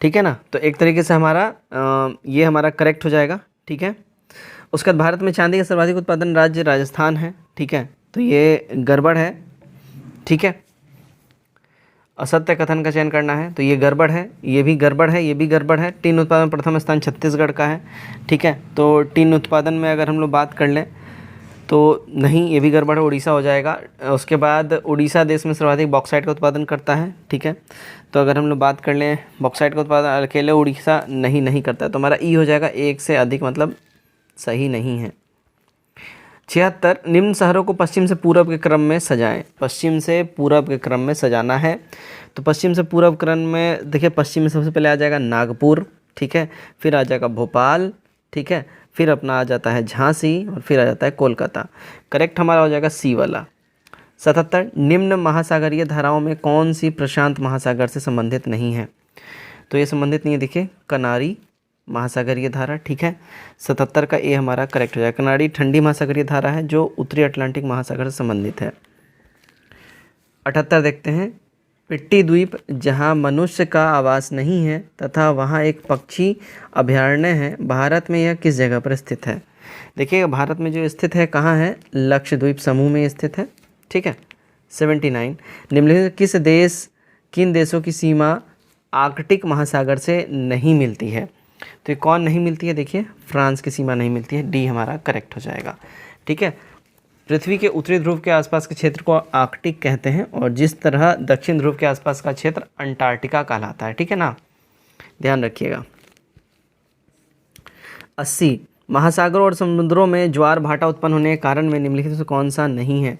ठीक है ना, तो एक तरीके से हमारा ये हमारा करेक्ट हो जाएगा, ठीक है। उसके बाद भारत में चांदी का सर्वाधिक उत्पादन राज्य राजस्थान है, ठीक है, तो ये गड़बड़ है, ठीक है। असत्य कथन का चयन करना है, तो ये गड़बड़ है, ये भी गड़बड़ है, ये भी गड़बड़ है। टीन उत्पादन प्रथम स्थान छत्तीसगढ़ का है, ठीक है, तो टीन उत्पादन में अगर हम लोग बात कर लें तो नहीं, ये भी गड़बड़ है, उड़ीसा हो जाएगा। उसके बाद उड़ीसा देश में सर्वाधिक बॉक्साइट का उत्पादन करता है, ठीक है, तो अगर हम लोग बात कर लें बॉक्साइट का उत्पादन अकेले उड़ीसा नहीं करता है, तो हमारा ई हो जाएगा, एक से अधिक मतलब सही नहीं है। 76, निम्न शहरों को पश्चिम से पूरब के क्रम में सजाएं। पश्चिम से पूरब के क्रम में सजाना है, तो पश्चिम से पूरब क्रम में देखिए पश्चिम में सबसे पहले आ जाएगा नागपुर, ठीक है, फिर आ जाएगा भोपाल, ठीक है, फिर अपना आ जाता है झांसी और फिर आ जाता है कोलकाता। करेक्ट हमारा हो जाएगा सी वाला। 77, निम्न महासागरीय धाराओं में कौन सी प्रशांत महासागर से संबंधित नहीं है? तो ये संबंधित नहीं है, देखिए कनारी महासागरीय धारा, ठीक है। 77 का ए हमारा करेक्ट हो जाएगा। कनारी ठंडी महासागरीय धारा है जो उत्तरी अटलांटिक महासागर से संबंधित है। 78 देखते हैं, पिट्टी द्वीप जहां मनुष्य का आवास नहीं है तथा वहां एक पक्षी अभयारण्य है, भारत में यह किस जगह पर स्थित है? देखिए भारत में जो स्थित है कहाँ है, लक्षद्वीप समूह में स्थित है, ठीक है। 79, निम्नलिखित किन देशों की सीमा आर्कटिक महासागर से नहीं मिलती है? तो ये कौन नहीं मिलती है, देखिए फ्रांस की सीमा नहीं मिलती है, डी हमारा करेक्ट हो जाएगा, ठीक है। पृथ्वी के उत्तरी ध्रुव के आसपास के क्षेत्र को आर्कटिक कहते हैं और जिस तरह दक्षिण ध्रुव के आसपास का क्षेत्र अंटार्कटिका कहलाता है, ठीक है ना, ध्यान रखिएगा। 80, महासागरों और समुद्रों में ज्वार भाटा उत्पन्न होने के कारण में निम्नलिखित से कौन सा नहीं है?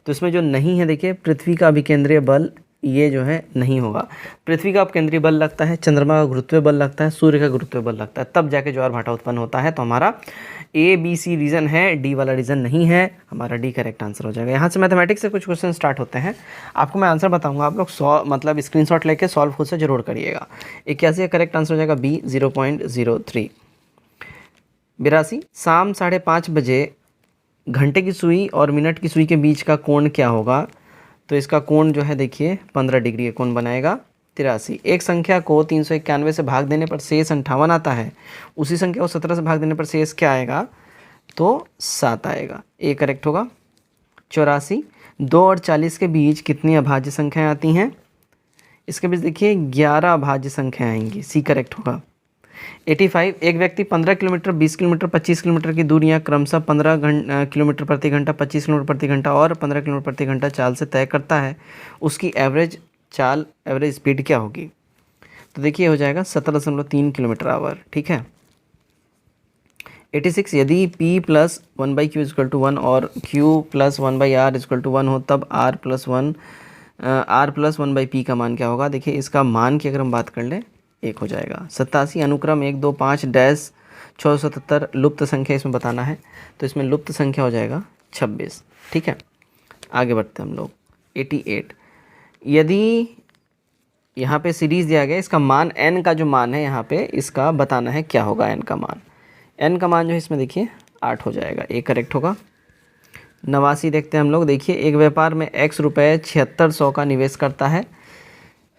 तो इसमें जो नहीं है देखिए पृथ्वी का अभिकेंद्रीय बल, ये जो है नहीं होगा। पृथ्वी का अपकेंद्रीय बल लगता है, चंद्रमा का गुरुत्वीय बल लगता है, सूर्य का गुरुत्वीय बल लगता है, तब जाके ज्वार भाटा उत्पन्न होता है। तो हमारा ए बी सी रीज़न है, डी वाला रीज़न नहीं है, हमारा डी करेक्ट आंसर हो जाएगा। यहाँ से मैथमेटिक्स से कुछ क्वेश्चन स्टार्ट होते हैं, आपको मैं आंसर बताऊंगा, आप लोग मतलब स्क्रीनशॉट लेके सॉल्व खुद से जरूर करिएगा। 81 करेक्ट आंसर हो जाएगा बी 0.03। 82, शाम 5:30 बजे घंटे की सुई और मिनट की सुई के बीच का कोण क्या होगा? तो इसका कोण जो है देखिए 15 डिग्री का कोण बनाएगा। 83, एक संख्या को 391 से भाग देने पर शेष 58 आता है, उसी संख्या को 17 से भाग देने पर शेष क्या आएगा? तो 7 आएगा, ए करेक्ट होगा। 84, 2 और 40 के बीच कितनी अभाज्य संख्याएं आती हैं? इसके बीच देखिए 11 अभाज्य संख्याएं आएंगी, सी करेक्ट होगा। 85, एक व्यक्ति 15 किलोमीटर, 20 किलोमीटर, 25 किलोमीटर की दूरियां क्रमशः 15 किलोमीटर प्रति घंटा, 25 किलोमीटर प्रति घंटा और 15 किलोमीटर प्रति घंटा चाल से तय करता है, उसकी एवरेज स्पीड क्या होगी? तो देखिए हो जाएगा 17.3 किलोमीटर आवर, ठीक है। 86, यदि p + 1/q = 1 और q + 1/r = 1 हो तब r + 1/p का मान क्या होगा? देखिए इसका मान की अगर हम बात कर लें 1 हो जाएगा। 87, अनुक्रम 1 2 5 डैश 677 लुप्त संख्या इसमें बताना है, तो इसमें लुप्त संख्या हो जाएगा 26, ठीक है। आगे बढ़ते हैं हम लोग। 88, यदि यहाँ पे सीरीज़ दिया गया, इसका मान n का जो मान है यहाँ पे इसका बताना है क्या होगा n का मान। n का मान जो है इसमें देखिए 8 हो जाएगा, ए करेक्ट होगा। 89 देखते हैं हम लोग, देखिए एक व्यापार में x रुपये 7600 का निवेश करता है,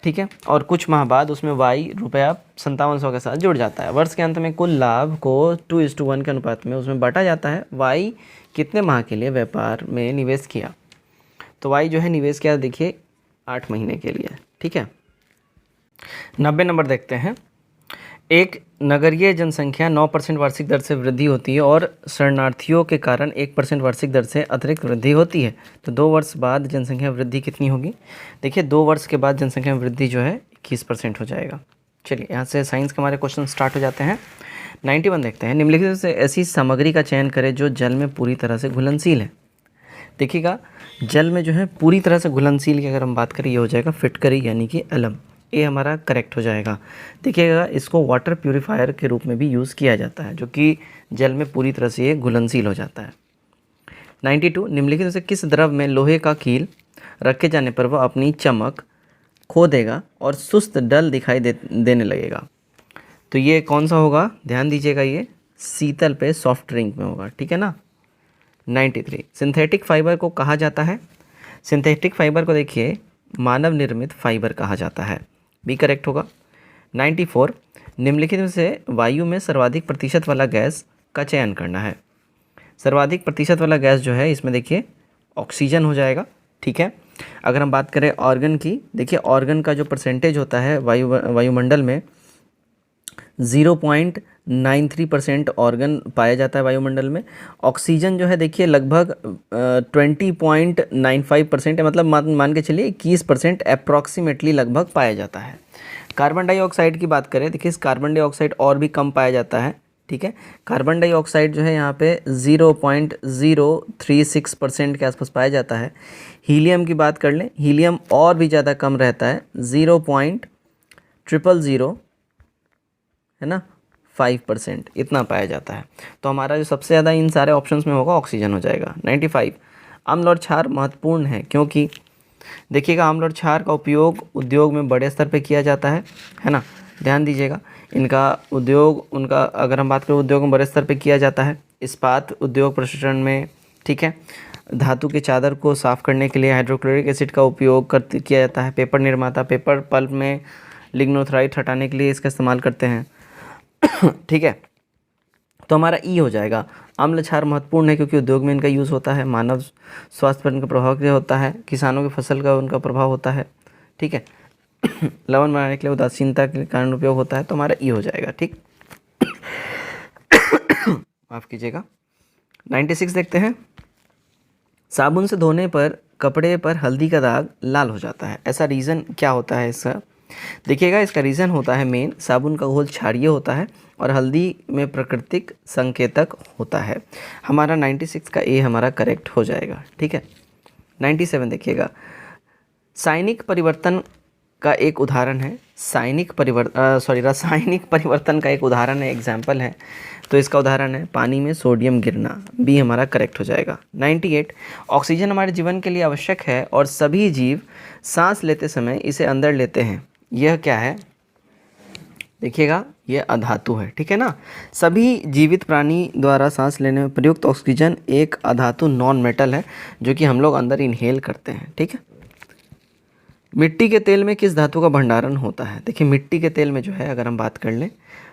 ठीक है, और कुछ माह बाद उसमें y रुपया 5700 के साथ जुड़ जाता है। वर्ष के अंत में कुल लाभ को 2:1 के अनुपात में उसमें बांटा जाता है। y कितने माह के लिए व्यापार में निवेश किया? तो y जो है निवेश किया देखिए 8 महीने के लिए, ठीक है। 90 नंबर देखते हैं, एक नगरीय जनसंख्या 9% वार्षिक दर से वृद्धि होती है और शरणार्थियों के कारण 1% वार्षिक दर से अतिरिक्त वृद्धि होती है। तो 2 वर्ष बाद जनसंख्या वृद्धि कितनी होगी? देखिए 2 वर्ष के बाद जनसंख्या वृद्धि जो है 21% हो जाएगा। चलिए यहाँ से साइंस के हमारे क्वेश्चन स्टार्ट हो जाते हैं। 91 देखते हैं। निम्नलिखित से ऐसी सामग्री का चयन करें जो जल में पूरी तरह से घुलनशील है। देखिएगा जल में जो है पूरी तरह से घुलनशील की अगर हम बात करें ये हो जाएगा फिटकरी यानी कि एलम। ये हमारा करेक्ट हो जाएगा। देखिएगा इसको वाटर प्यूरिफायर के रूप में भी यूज़ किया जाता है जो कि जल में पूरी तरह से ये घुलनशील हो जाता है। 92 निम्नलिखित में से किस द्रव में लोहे का कील रखे जाने पर वह अपनी चमक खो देगा और सुस्त डल दिखाई देने लगेगा? तो ये कौन सा होगा? ध्यान दीजिएगा ये शीतल पे सॉफ्ट ड्रिंक में होगा, ठीक है ना। 93 सिंथेटिक फाइबर को कहा जाता है। सिंथेटिक फाइबर को देखिए मानव निर्मित फाइबर कहा जाता है, भी करेक्ट होगा। 94 निम्नलिखित में से वायु में सर्वाधिक प्रतिशत वाला गैस का चयन करना है। सर्वाधिक प्रतिशत वाला गैस जो है इसमें देखिए ऑक्सीजन हो जाएगा, ठीक है। अगर हम बात करें ऑर्गन की, देखिए ऑर्गन का जो परसेंटेज होता है वायुमंडल में 0.93% ऑर्गन पाया जाता है वायुमंडल में। ऑक्सीजन जो है देखिए लगभग 20.95% है, मतलब मान के चलिए 21% अप्रॉक्सीमेटली लगभग पाया जाता है। कार्बन डाइऑक्साइड की बात करें, देखिए इस कार्बन डाइऑक्साइड और भी कम पाया जाता है, ठीक है। कार्बन डाइऑक्साइड जो है यहाँ पे 0.036% के आसपास पाया जाता है। हीलियम की बात कर लें, हीलियम और भी ज़्यादा कम रहता है, 0.000 है ना 5% इतना पाया जाता है। तो हमारा जो सबसे ज़्यादा इन सारे ऑप्शंस में होगा ऑक्सीजन हो जाएगा। 95 अम्ल और क्षार महत्वपूर्ण है क्योंकि देखिएगा अम्ल और क्षार का उपयोग उद्योग में बड़े स्तर पे किया जाता है ना। ध्यान दीजिएगा इनका उद्योग, उनका अगर हम बात करें उद्योग में बड़े स्तर पे किया जाता है। इस्पात उद्योग प्रशिक्षण में, ठीक है। धातु के चादर को साफ़ करने के लिए हाइड्रोक्लोरिक एसिड का उपयोग किया जाता है। पेपर निर्माता पेपर पल्प में लिग्नोथराइड हटाने के लिए इसका इस्तेमाल करते हैं, ठीक है। तो हमारा ई हो जाएगा। अम्ल क्षार महत्वपूर्ण है क्योंकि उद्योग में इनका यूज़ होता है। मानव स्वास्थ्य पर इनका प्रभाव क्या होता है? किसानों की फसल का उनका प्रभाव होता है, ठीक है। लवण बनाने के लिए उदासीनता के कारण उपयोग होता है, तो हमारा ई हो जाएगा, ठीक। माफ़ कीजिएगा। 96 देखते हैं। साबुन से धोने पर कपड़े पर हल्दी का दाग लाल हो जाता है, ऐसा रीज़न क्या होता है इसका? देखिएगा इसका रीज़न होता है मेन साबुन का घोल क्षारीय होता है और हल्दी में प्राकृतिक संकेतक होता है। हमारा 96 का ए हमारा करेक्ट हो जाएगा, ठीक है। 97 देखिएगा रासायनिक परिवर्तन का एक उदाहरण है, रासायनिक परिवर्तन का एक उदाहरण है, एग्जाम्पल है। तो इसका उदाहरण है पानी में सोडियम गिरना, बी हमारा करेक्ट हो जाएगा। 98 ऑक्सीजन हमारे जीवन के लिए आवश्यक है और सभी जीव सांस लेते समय इसे अंदर लेते हैं। यह क्या है? देखिएगा ये अधातु है, ठीक है ना। सभी जीवित प्राणी द्वारा सांस लेने में प्रयुक्त ऑक्सीजन एक अधातु नॉन मेटल है जो कि हम लोग अंदर इनहेल करते हैं, ठीक है। मिट्टी के तेल में किस धातु का भंडारण होता है? देखिए मिट्टी के तेल में जो है अगर हम बात कर लें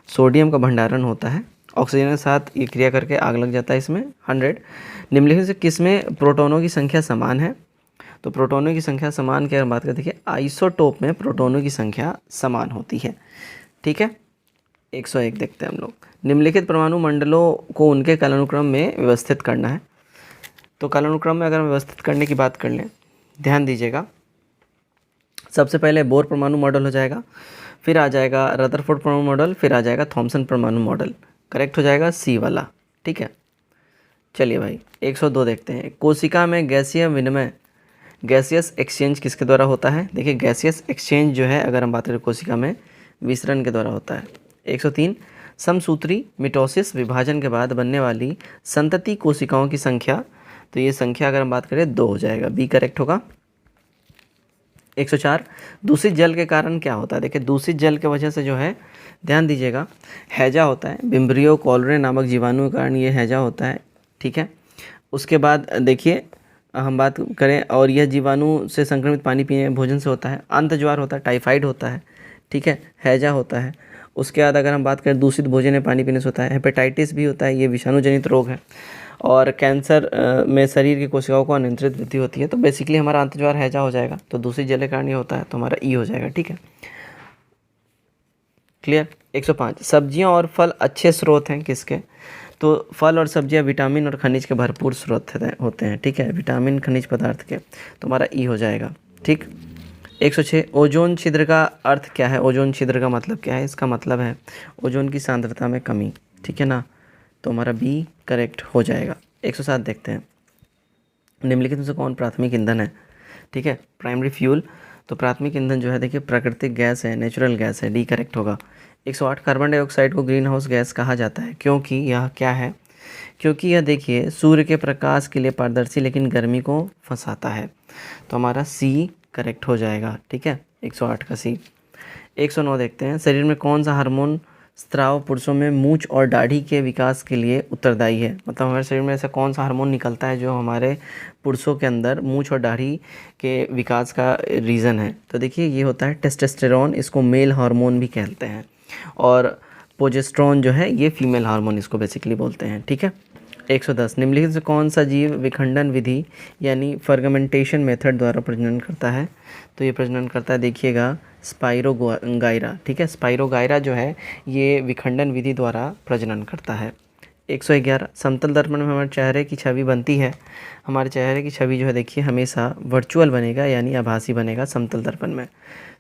सोडियम का भंडारण होता है। ऑक्सीजन के साथ ये क्रिया करके आग लग जाता है इसमें। 100 निम्नलिखित से किसमें प्रोटॉनों की संख्या समान है? तो प्रोटॉनों की संख्या समान की अगर बात करें, देखिए आइसोटोप में प्रोटॉनों की संख्या समान होती है, ठीक है। 101 देखते हैं हम लोग। निम्नलिखित परमाणु मंडलों को उनके कालानुक्रम में व्यवस्थित करना है। तो कालानुक्रम में अगर हम व्यवस्थित करने की बात कर लें, ध्यान दीजिएगा सबसे पहले बोर परमाणु मॉडल हो जाएगा, फिर आ जाएगा रदरफोर्ड परमाणु मॉडल, फिर आ जाएगा थॉमसन परमाणु मॉडल। करेक्ट हो जाएगा सी वाला, ठीक है। चलिए भाई 102 देखते हैं। कोशिका में गैसीय विनिमय, गैसियस एक्सचेंज किसके द्वारा होता है? देखिए गैसियस एक्सचेंज जो है अगर हम बात करें कोशिका में विसरण के द्वारा होता है। 103 समसूत्री मिटोसिस विभाजन के बाद बनने वाली संतति कोशिकाओं की संख्या, तो ये संख्या अगर हम बात करें 2 हो जाएगा, बी करेक्ट होगा। 104 दूषित जल के कारण क्या होता है? देखिए दूषित जल के वजह से जो है ध्यान दीजिएगा हैजा होता है। विम्ब्रियो कॉलरे नामक जीवाणु के कारण ये हैजा होता है, ठीक है। उसके बाद देखिए हम बात करें और यह जीवाणु से संक्रमित पानी पीने भोजन से होता है। अंतज्वार होता है, टाइफाइड होता है, ठीक है, हैजा होता है। उसके बाद अगर हम बात करें दूषित भोजन या पानी पीने से होता है। हेपेटाइटिस भी होता है, ये विषाणु जनित रोग है। और कैंसर में शरीर की कोशिकाओं को अनियंत्रित वृद्धि होती है। तो बेसिकली हमारा अंतज्वार हैजा हो जाएगा। तो दूषित जल के कारण ये होता है, तो हमारा ई हो जाएगा, ठीक है। क्लियर। 105 सब्जियां और फल अच्छे स्रोत हैं किसके? तो फल और सब्जियां विटामिन और खनिज के भरपूर स्रोत होते हैं, ठीक है, विटामिन खनिज पदार्थ के, तो हमारा ई हो जाएगा, ठीक। 106 ओजोन छिद्र का अर्थ क्या है? ओजोन छिद्र का मतलब क्या है? इसका मतलब है ओजोन की सांद्रता में कमी, ठीक है ना, तो हमारा बी करेक्ट हो जाएगा। 107 देखते हैं, निम्नलिखित में से कौन प्राथमिक ईंधन है? ठीक है, प्राइमरी फ्यूल, तो प्राथमिक ईंधन जो है देखिए प्राकृतिक गैस है, नेचुरल गैस है, डी करेक्ट होगा। 108 कार्बन डाइऑक्साइड को ग्रीन हाउस गैस कहा जाता है क्योंकि यह क्या है? क्योंकि यह देखिए सूर्य के प्रकाश के लिए पारदर्शी लेकिन गर्मी को फंसाता है, तो हमारा सी करेक्ट हो जाएगा, ठीक है, 108 का सी। 109 देखते हैं, शरीर में कौन सा हार्मोन स्राव पुरुषों में मूंछ और दाढ़ी के विकास के लिए उत्तरदायी है? मतलब हमारे शरीर में ऐसा कौन सा हार्मोन निकलता है जो हमारे पुरुषों के अंदर मूंछ और दाढ़ी के विकास का रीज़न है? तो देखिए ये होता है टेस्टोस्टेरोन, इसको मेल हार्मोन भी कहते हैं, और प्रोजेस्टेरोन जो है ये फीमेल हार्मोन इसको बेसिकली बोलते हैं, ठीक है। 110 निम्नलिखित से कौन सा जीव विखंडन विधि यानी फर्गमेंटेशन मेथड द्वारा प्रजनन करता है? तो ये प्रजनन करता है देखिएगा स्पाइरोगाइरा, ठीक है, स्पाइरोगाइरा जो है ये विखंडन विधि द्वारा प्रजनन करता है। 111 समतल दर्पण में हमारे चेहरे की छवि बनती है, हमारे चेहरे की छवि जो है देखिए हमेशा वर्चुअल बनेगा यानी आभासी बनेगा समतल दर्पण में,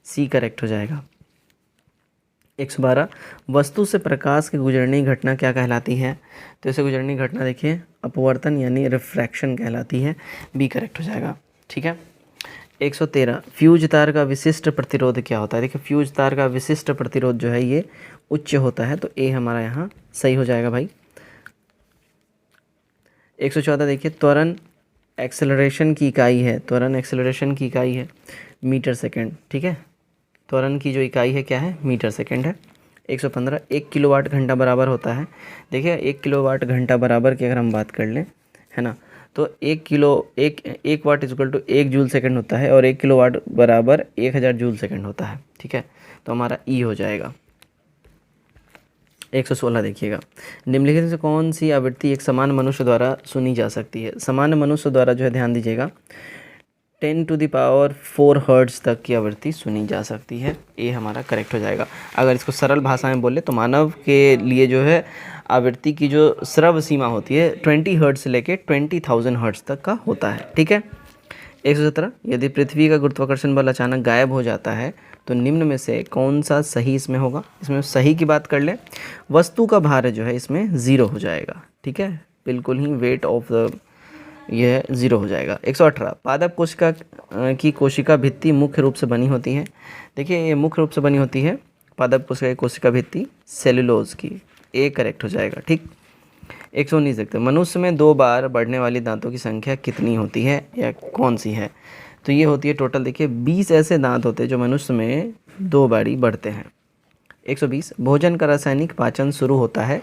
सी करेक्ट हो जाएगा। 112 वस्तु से प्रकाश की गुजरने की घटना क्या कहलाती है? तो इसे गुजरने की घटना देखिए अपवर्तन यानी रिफ्रैक्शन कहलाती है, बी करेक्ट हो जाएगा, ठीक है। 113 फ्यूज तार का विशिष्ट प्रतिरोध क्या होता है? देखिए फ्यूज तार का विशिष्ट प्रतिरोध जो है ये उच्च होता है, तो ए हमारा यहाँ सही हो जाएगा भाई। 114 देखिए त्वरण एक्सेलरेशन की इकाई है, त्वरण एक्सेलरेशन की इकाई है मीटर सेकेंड, ठीक है, त्वरण की जो इकाई है क्या है? मीटर सेकेंड है। 115 1 किलोवाट घंटा बराबर होता है, देखिए 1 किलोवाट घंटा बराबर की अगर हम बात कर लें, है ना, तो 1 वाट इक्वल टू 1 जूल सेकंड होता है, और 1 किलोवाट बराबर 1000 जूल सेकंड होता है, ठीक है, तो हमारा ई हो जाएगा। 116 देखिएगा, निम्नलिखित में से कौन सी आवृत्ति एक समान मनुष्य द्वारा सुनी जा सकती है? सामान्य मनुष्य द्वारा जो है ध्यान दीजिएगा 10⁴ हर्ट्ज तक की आवृत्ति सुनी जा सकती है, ये हमारा करेक्ट हो जाएगा। अगर इसको सरल भाषा में बोले तो मानव के लिए जो है आवृत्ति की जो श्रव्य सीमा होती है 20 हर्ट्ज से लेके 20,000 हर्ट्ज तक का होता है, ठीक है। 117 यदि पृथ्वी का गुरुत्वाकर्षण बल अचानक गायब हो जाता है तो निम्न में से कौन सा सही इसमें होगा? इसमें सही की बात कर लें, वस्तु का भार जो है इसमें 0 हो जाएगा, ठीक है, बिल्कुल ही वेट ऑफ द यह 0 हो जाएगा। 118 पादप कोशिका की कोशिका भित्ति मुख्य रूप से बनी होती है, देखिए ये मुख्य रूप से बनी होती है पादप कोशिका की कोशिका भित्ति सेलुलोज की, ए करेक्ट हो जाएगा, ठीक। 119 देखते हैं, मनुष्य में 2 बार बढ़ने वाली दांतों की संख्या कितनी होती है या कौन सी है? तो ये होती है टोटल देखिए 20 ऐसे दांत होते हैं जो मनुष्य में 2 बारी बढ़ते हैं। 120 भोजन का रासायनिक पाचन शुरू होता है,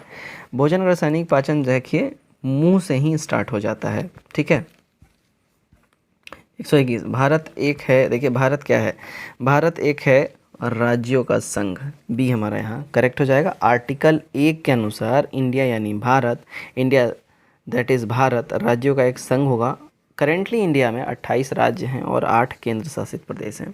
भोजन का रासायनिक पाचन देखिए मुंह से ही स्टार्ट हो जाता है, ठीक है। 121 भारत एक है, देखिए भारत क्या है? भारत एक है राज्यों का संघ, बी हमारा यहाँ करेक्ट हो जाएगा। आर्टिकल 1 के अनुसार इंडिया यानी Bharat, India that is Bharat राज्यों का एक संघ होगा। करेंटली इंडिया में 28 राज्य हैं और 8 केंद्र शासित प्रदेश हैं।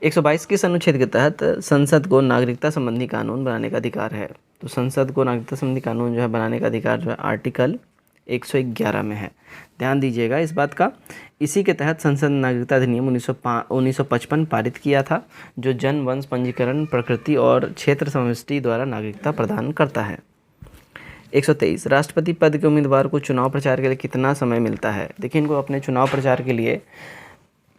122 किस अनुच्छेद के तहत संसद को नागरिकता संबंधी कानून बनाने का अधिकार है? तो संसद को नागरिकता संबंधी कानून जो है बनाने का अधिकार जो है आर्टिकल 111 में है, ध्यान दीजिएगा इस बात का। इसी के तहत संसद नागरिकता अधिनियम 1955 पारित किया था, जो जन वंश पंजीकरण प्रकृति और क्षेत्र समष्टि द्वारा नागरिकता प्रदान करता है। 123 राष्ट्रपति पद के उम्मीदवार को चुनाव प्रचार के लिए कितना समय मिलता है? देखिए इनको अपने चुनाव प्रचार के लिए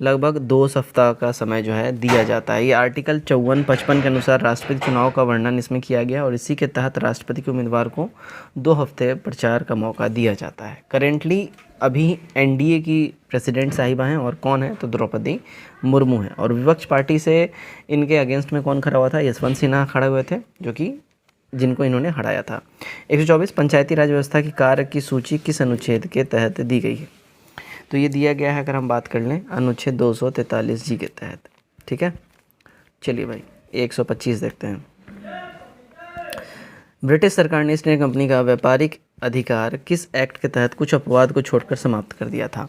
लगभग 2 सप्ताह का समय जो है दिया जाता है। ये आर्टिकल 54-55 के अनुसार राष्ट्रपति चुनाव का वर्णन इसमें किया गया और इसी के तहत राष्ट्रपति के उम्मीदवार को 2 हफ्ते प्रचार का मौका दिया जाता है। करेंटली अभी एनडीए की प्रेसिडेंट साहिबा हैं और कौन है? तो द्रौपदी मुर्मू हैं, और विपक्ष पार्टी से इनके अगेंस्ट में कौन खड़ा हुआ था? यशवंत सिन्हा खड़े हुए थे, जो कि जिनको इन्होंने हटाया था। 124 पंचायती राज व्यवस्था की कार्य की सूची किस अनुच्छेद के तहत दी गई है? तो ये दिया गया है अगर हम बात कर लें अनुच्छेद 243 जी के तहत, ठीक है। चलिए भाई 125 देखते हैं। ब्रिटिश सरकार ने ईस्ट इंडिया कंपनी का व्यापारिक अधिकार किस एक्ट के तहत कुछ अपवाद को छोड़कर समाप्त कर दिया था?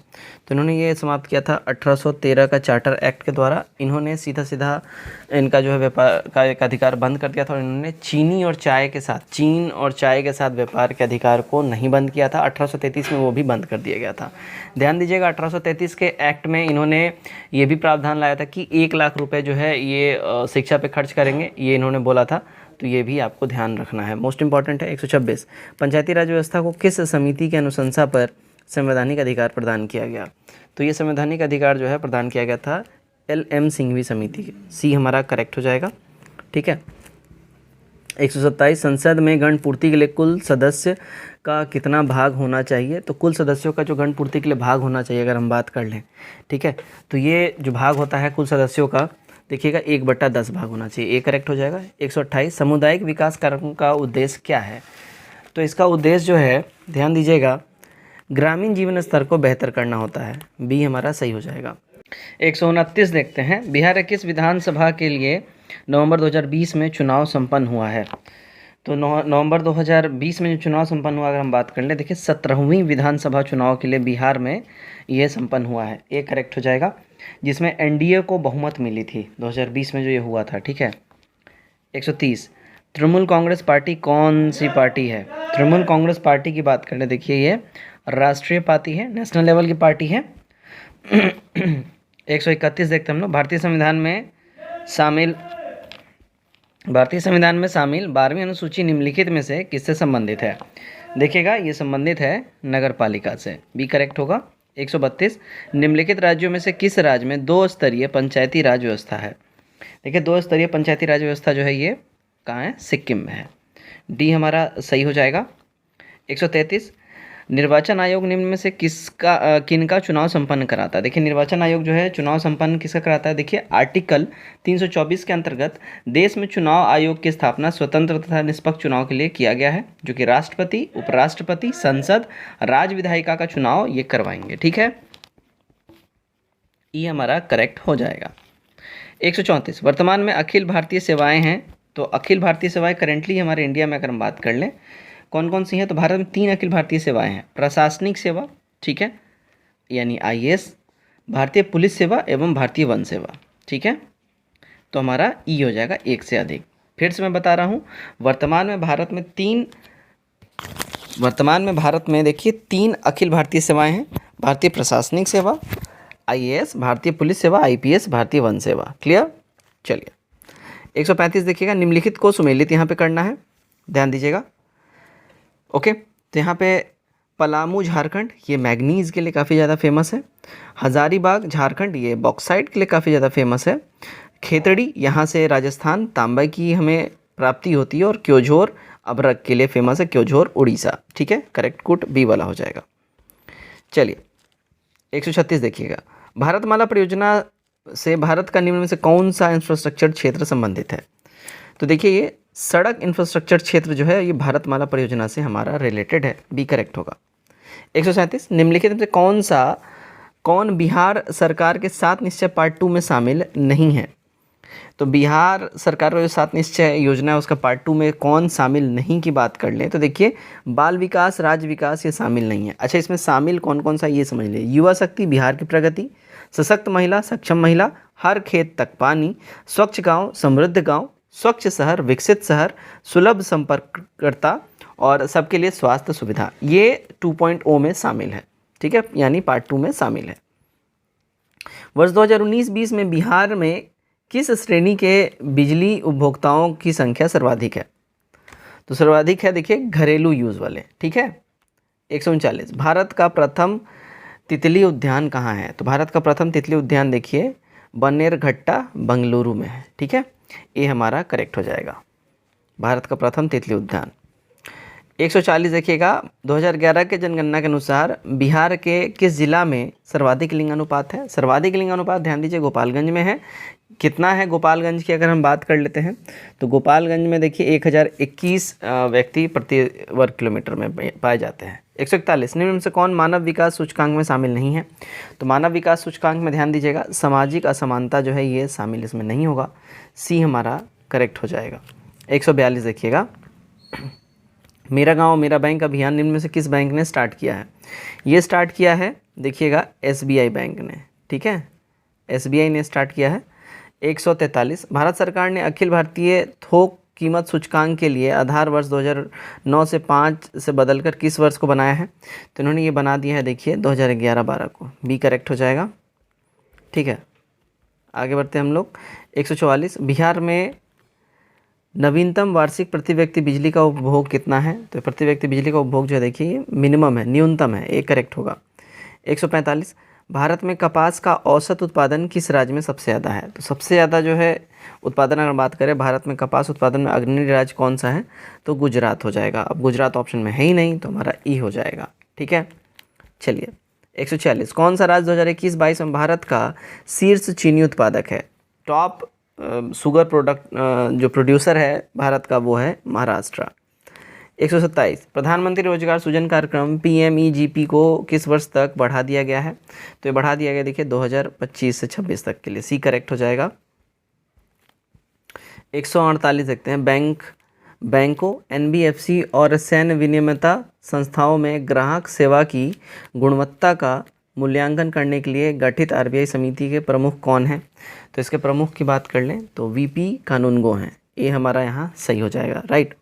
तो इन्होंने ये समाप्त किया था 1813 का चार्टर एक्ट के द्वारा। इन्होंने सीधा सीधा इनका जो है व्यापार का एक अधिकार बंद कर दिया था और इन्होंने चीन और चाय के साथ व्यापार के अधिकार को नहीं बंद किया था। 1833 में वो भी बंद कर दिया गया था। ध्यान दीजिएगा, 1833 के एक्ट में इन्होंने ये भी प्रावधान लाया था कि 1 लाख रुपये जो है ये शिक्षा पे खर्च करेंगे, ये इन्होंने बोला था। तो ये भी आपको ध्यान रखना है, मोस्ट इंपॉर्टेंट है। 126 पंचायती राज व्यवस्था को किस समिति की अनुशंसा पर संवैधानिक अधिकार प्रदान किया गया? तो ये संवैधानिक अधिकार जो है प्रदान किया गया था LM सिंघवी समिति। सी हमारा करेक्ट हो जाएगा, ठीक है। 127 संसद में गण पूर्ति के लिए कुल सदस्य का कितना भाग होना चाहिए? तो कुल सदस्यों का जो गण पूर्ति के लिए भाग होना चाहिए अगर हम बात कर लें, ठीक है, तो ये जो भाग होता है कुल सदस्यों का, देखिएगा 1/10 भाग होना चाहिए, ये करेक्ट हो जाएगा। 128 सामुदायिक विकास कार्यक्रम का उद्देश्य क्या है? तो इसका उद्देश्य जो है, ध्यान दीजिएगा, ग्रामीण जीवन स्तर को बेहतर करना होता है। बी हमारा सही हो जाएगा। 129 देखते हैं, बिहार के किस विधानसभा के लिए नवंबर 2020 में चुनाव संपन्न हुआ है? तो नवंबर 2020 में जो चुनाव संपन्न हुआ, अगर हम बात कर लें, देखिए 17वीं विधानसभा चुनाव के लिए बिहार में ये संपन्न हुआ है, ये करेक्ट हो जाएगा, जिसमें NDA को बहुमत मिली थी 2020 में जो ये हुआ था, ठीक है। 130 तृणमूल कांग्रेस पार्टी कौन सी पार्टी है? तृणमूल कांग्रेस पार्टी की बात करें, देखिए ये राष्ट्रीय पार्टी है, नेशनल लेवल की पार्टी है। 131 देखते हम लोग, भारतीय संविधान में शामिल 12वीं अनुसूची निम्नलिखित में से किससे संबंधित है? देखिएगा, ये संबंधित है नगर पालिका से, बी करेक्ट होगा। 132 निम्नलिखित राज्यों में से किस राज्य में 2 स्तरीय पंचायती राज व्यवस्था है? देखिए 2 स्तरीय पंचायती राज व्यवस्था जो है ये कहाँ है? सिक्किम में है, डी हमारा सही हो जाएगा। 133 निर्वाचन आयोग निम्न में से किनका चुनाव संपन्न कराता है? देखिए निर्वाचन आयोग जो है चुनाव संपन्न किसका कराता है? देखिए आर्टिकल 324 के अंतर्गत देश में चुनाव आयोग की स्थापना स्वतंत्र तथा निष्पक्ष चुनाव के लिए किया गया है, जो कि राष्ट्रपति, उपराष्ट्रपति, संसद, राज्य विधायिका का चुनाव ये करवाएंगे, ठीक है। ये हमारा करेक्ट हो जाएगा। 134 वर्तमान में अखिल भारतीय सेवाएं हैं, तो अखिल भारतीय सेवाएं करेंटली हमारे इंडिया में अगर हम बात कर लें कौन कौन सी हैं, तो भारत में 3 अखिल भारतीय सेवाएं हैं, प्रशासनिक सेवा, ठीक है, यानी IAS, भारतीय पुलिस सेवा एवं भारतीय वन सेवा, ठीक है। तो हमारा ई हो जाएगा 1 से अधिक। फिर से मैं बता रहा हूँ, वर्तमान में भारत में देखिए 3 अखिल भारतीय सेवाएं हैं, भारतीय प्रशासनिक सेवा, IAS, भारतीय पुलिस सेवा, IPS, भारतीय वन सेवा। क्लियर? चलिए 135 देखिएगा, निम्नलिखित को सुमेलित यहाँ पे करना है, ध्यान दीजिएगा। ओके, तो यहाँ पे पलामू झारखंड, ये मैग्नीज़ के लिए काफ़ी ज़्यादा फेमस है। हज़ारीबाग झारखंड, ये बॉक्साइट के लिए काफ़ी ज़्यादा फेमस है। खेतड़ी, यहाँ से राजस्थान तांबा की हमें प्राप्ति होती है। और क्योझोर अभ्रक के लिए फेमस है, क्योझोर उड़ीसा, ठीक है, करेक्ट कूट बी वाला हो जाएगा। चलिए 136 देखिएगा, भारतमाला परियोजना से भारत का निम्न में से कौन सा इंफ्रास्ट्रक्चर क्षेत्र संबंधित है? तो देखिए ये सड़क इंफ्रास्ट्रक्चर क्षेत्र जो है ये भारतमाला परियोजना से हमारा रिलेटेड है, बी करेक्ट होगा। 137 निम्नलिखित में से कौन बिहार सरकार के 7 निश्चय पार्ट 2 में शामिल नहीं है? तो बिहार सरकार का जो 7 निश्चय योजना है उसका पार्ट 2 में कौन शामिल नहीं की बात कर लें, तो देखिए बाल विकास, राज्य विकास ये शामिल नहीं है। अच्छा, इसमें शामिल कौन कौन सा ये समझ लें, युवा शक्ति, बिहार की प्रगति, सशक्त महिला, सक्षम महिला, हर खेत तक पानी, स्वच्छ गांव, समृद्ध गांव, स्वच्छ शहर, विकसित शहर, सुलभ संपर्ककर्ता और सबके लिए स्वास्थ्य सुविधा, ये 2.0 में शामिल है, ठीक है, यानी पार्ट 2 में शामिल है। वर्ष 2019-20 में बिहार में किस श्रेणी के बिजली उपभोक्ताओं की संख्या सर्वाधिक है? तो सर्वाधिक है देखिए घरेलू यूज़ वाले, ठीक है। 139 भारत का प्रथम तितली उद्यान कहाँ है? तो भारत का प्रथम तितली उद्यान देखिए बन्नेरघट्टा बंगलुरु में है, ठीक है, ये हमारा करेक्ट हो जाएगा, भारत का प्रथम तितली उद्यान। 140 देखिएगा, 2011 के जनगणना के अनुसार बिहार के किस जिला में सर्वाधिक लिंगानुपात है? सर्वाधिक लिंगानुपात ध्यान दीजिए गोपालगंज में है। कितना है गोपालगंज की अगर हम बात कर लेते हैं तो गोपालगंज में देखिए 1021 व्यक्ति प्रति वर्ग किलोमीटर में पाए जाते हैं। 141 निम्न में से कौन मानव विकास सूचकांक में शामिल नहीं है? तो मानव विकास सूचकांक में ध्यान दीजिएगा सामाजिक असमानता जो है ये शामिल इसमें नहीं होगा, सी हमारा करेक्ट हो जाएगा। 142 देखिएगा, मेरा गांव मेरा बैंक अभियान निम्न में से किस बैंक ने स्टार्ट किया है? ये स्टार्ट किया है, देखिएगा, SBI बैंक ने, ठीक है, SBI ने स्टार्ट किया है। 143, भारत सरकार ने अखिल भारतीय थोक कीमत सूचकांक के लिए आधार वर्ष 2009 से 5 से बदलकर किस वर्ष को बनाया है? तो इन्होंने ये बना दिया है, देखिए 2011-12 को। बी करेक्ट हो जाएगा, ठीक है। आगे बढ़ते हैं हम लोग। 144, बिहार में नवीनतम वार्षिक प्रति व्यक्ति बिजली का उपभोग कितना है? तो प्रति व्यक्ति बिजली का उपभोग जो है, देखिए ये मिनिमम है, न्यूनतम है, ये करेक्ट होगा। 145, भारत में कपास का औसत उत्पादन किस राज्य में सबसे ज़्यादा है? तो सबसे ज़्यादा जो है उत्पादन अगर बात करें भारत में कपास उत्पादन में अग्रणी राज्य कौन सा है? तो गुजरात हो जाएगा। अब गुजरात ऑप्शन में है ही नहीं, तो हमारा ई हो जाएगा, ठीक है। चलिए 146, कौन सा राज्य 2021-22 में भारत का शीर्ष चीनी उत्पादक है? टॉप शुगर प्रोडक्ट जो प्रोड्यूसर है भारत का, वो है महाराष्ट्र। 127, प्रधानमंत्री रोजगार सृजन कार्यक्रम PMEGP को किस वर्ष तक बढ़ा दिया गया है? तो ये बढ़ा दिया गया, देखिए 2025 से 26 तक के लिए। सी करेक्ट हो जाएगा। 148 देखते हैं, बैंकों, NBFC और सैन्य विनिमयता संस्थाओं में ग्राहक सेवा की गुणवत्ता का मूल्यांकन करने के लिए गठित RBI समिति के प्रमुख कौन हैं? तो इसके प्रमुख की बात कर लें तो VP कानूनगो हैं। ये हमारा यहाँ सही हो जाएगा, राइट।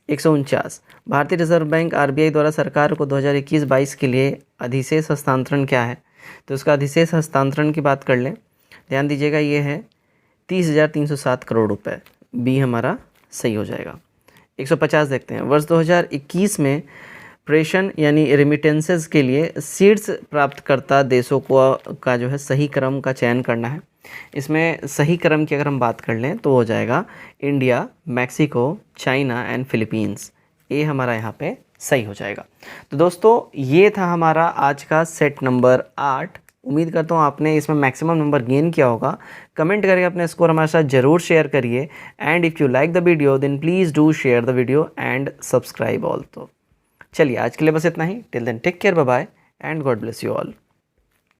149, भारतीय रिजर्व बैंक RBI द्वारा सरकार को 2021-22 के लिए अधिशेष हस्तांतरण क्या है? तो उसका अधिशेष हस्तांतरण की बात कर लें, ध्यान दीजिएगा, ये है 30,307 करोड़ रुपए। बी हमारा सही हो जाएगा। 150 देखते हैं, वर्ष 2021 में प्रेषण यानी रेमिटेंसेस के लिए शीर्ष प्राप्तकर्ता देशों को का जो है सही क्रम का चयन करना है। इसमें सही क्रम की अगर हम बात कर लें तो हो जाएगा India, Mexico, China and Philippines. ये हमारा यहाँ पे सही हो जाएगा। तो दोस्तों ये था हमारा आज का सेट नंबर 8। उम्मीद करता हूँ आपने इसमें मैक्सिमम नंबर गेन किया होगा। कमेंट करके अपने स्कोर हमारे साथ ज़रूर शेयर करिए। And if you like the video then please do share the video and subscribe also. चलिए आज के लिए बस इतना ही। Till then take care, bye bye and God bless you all.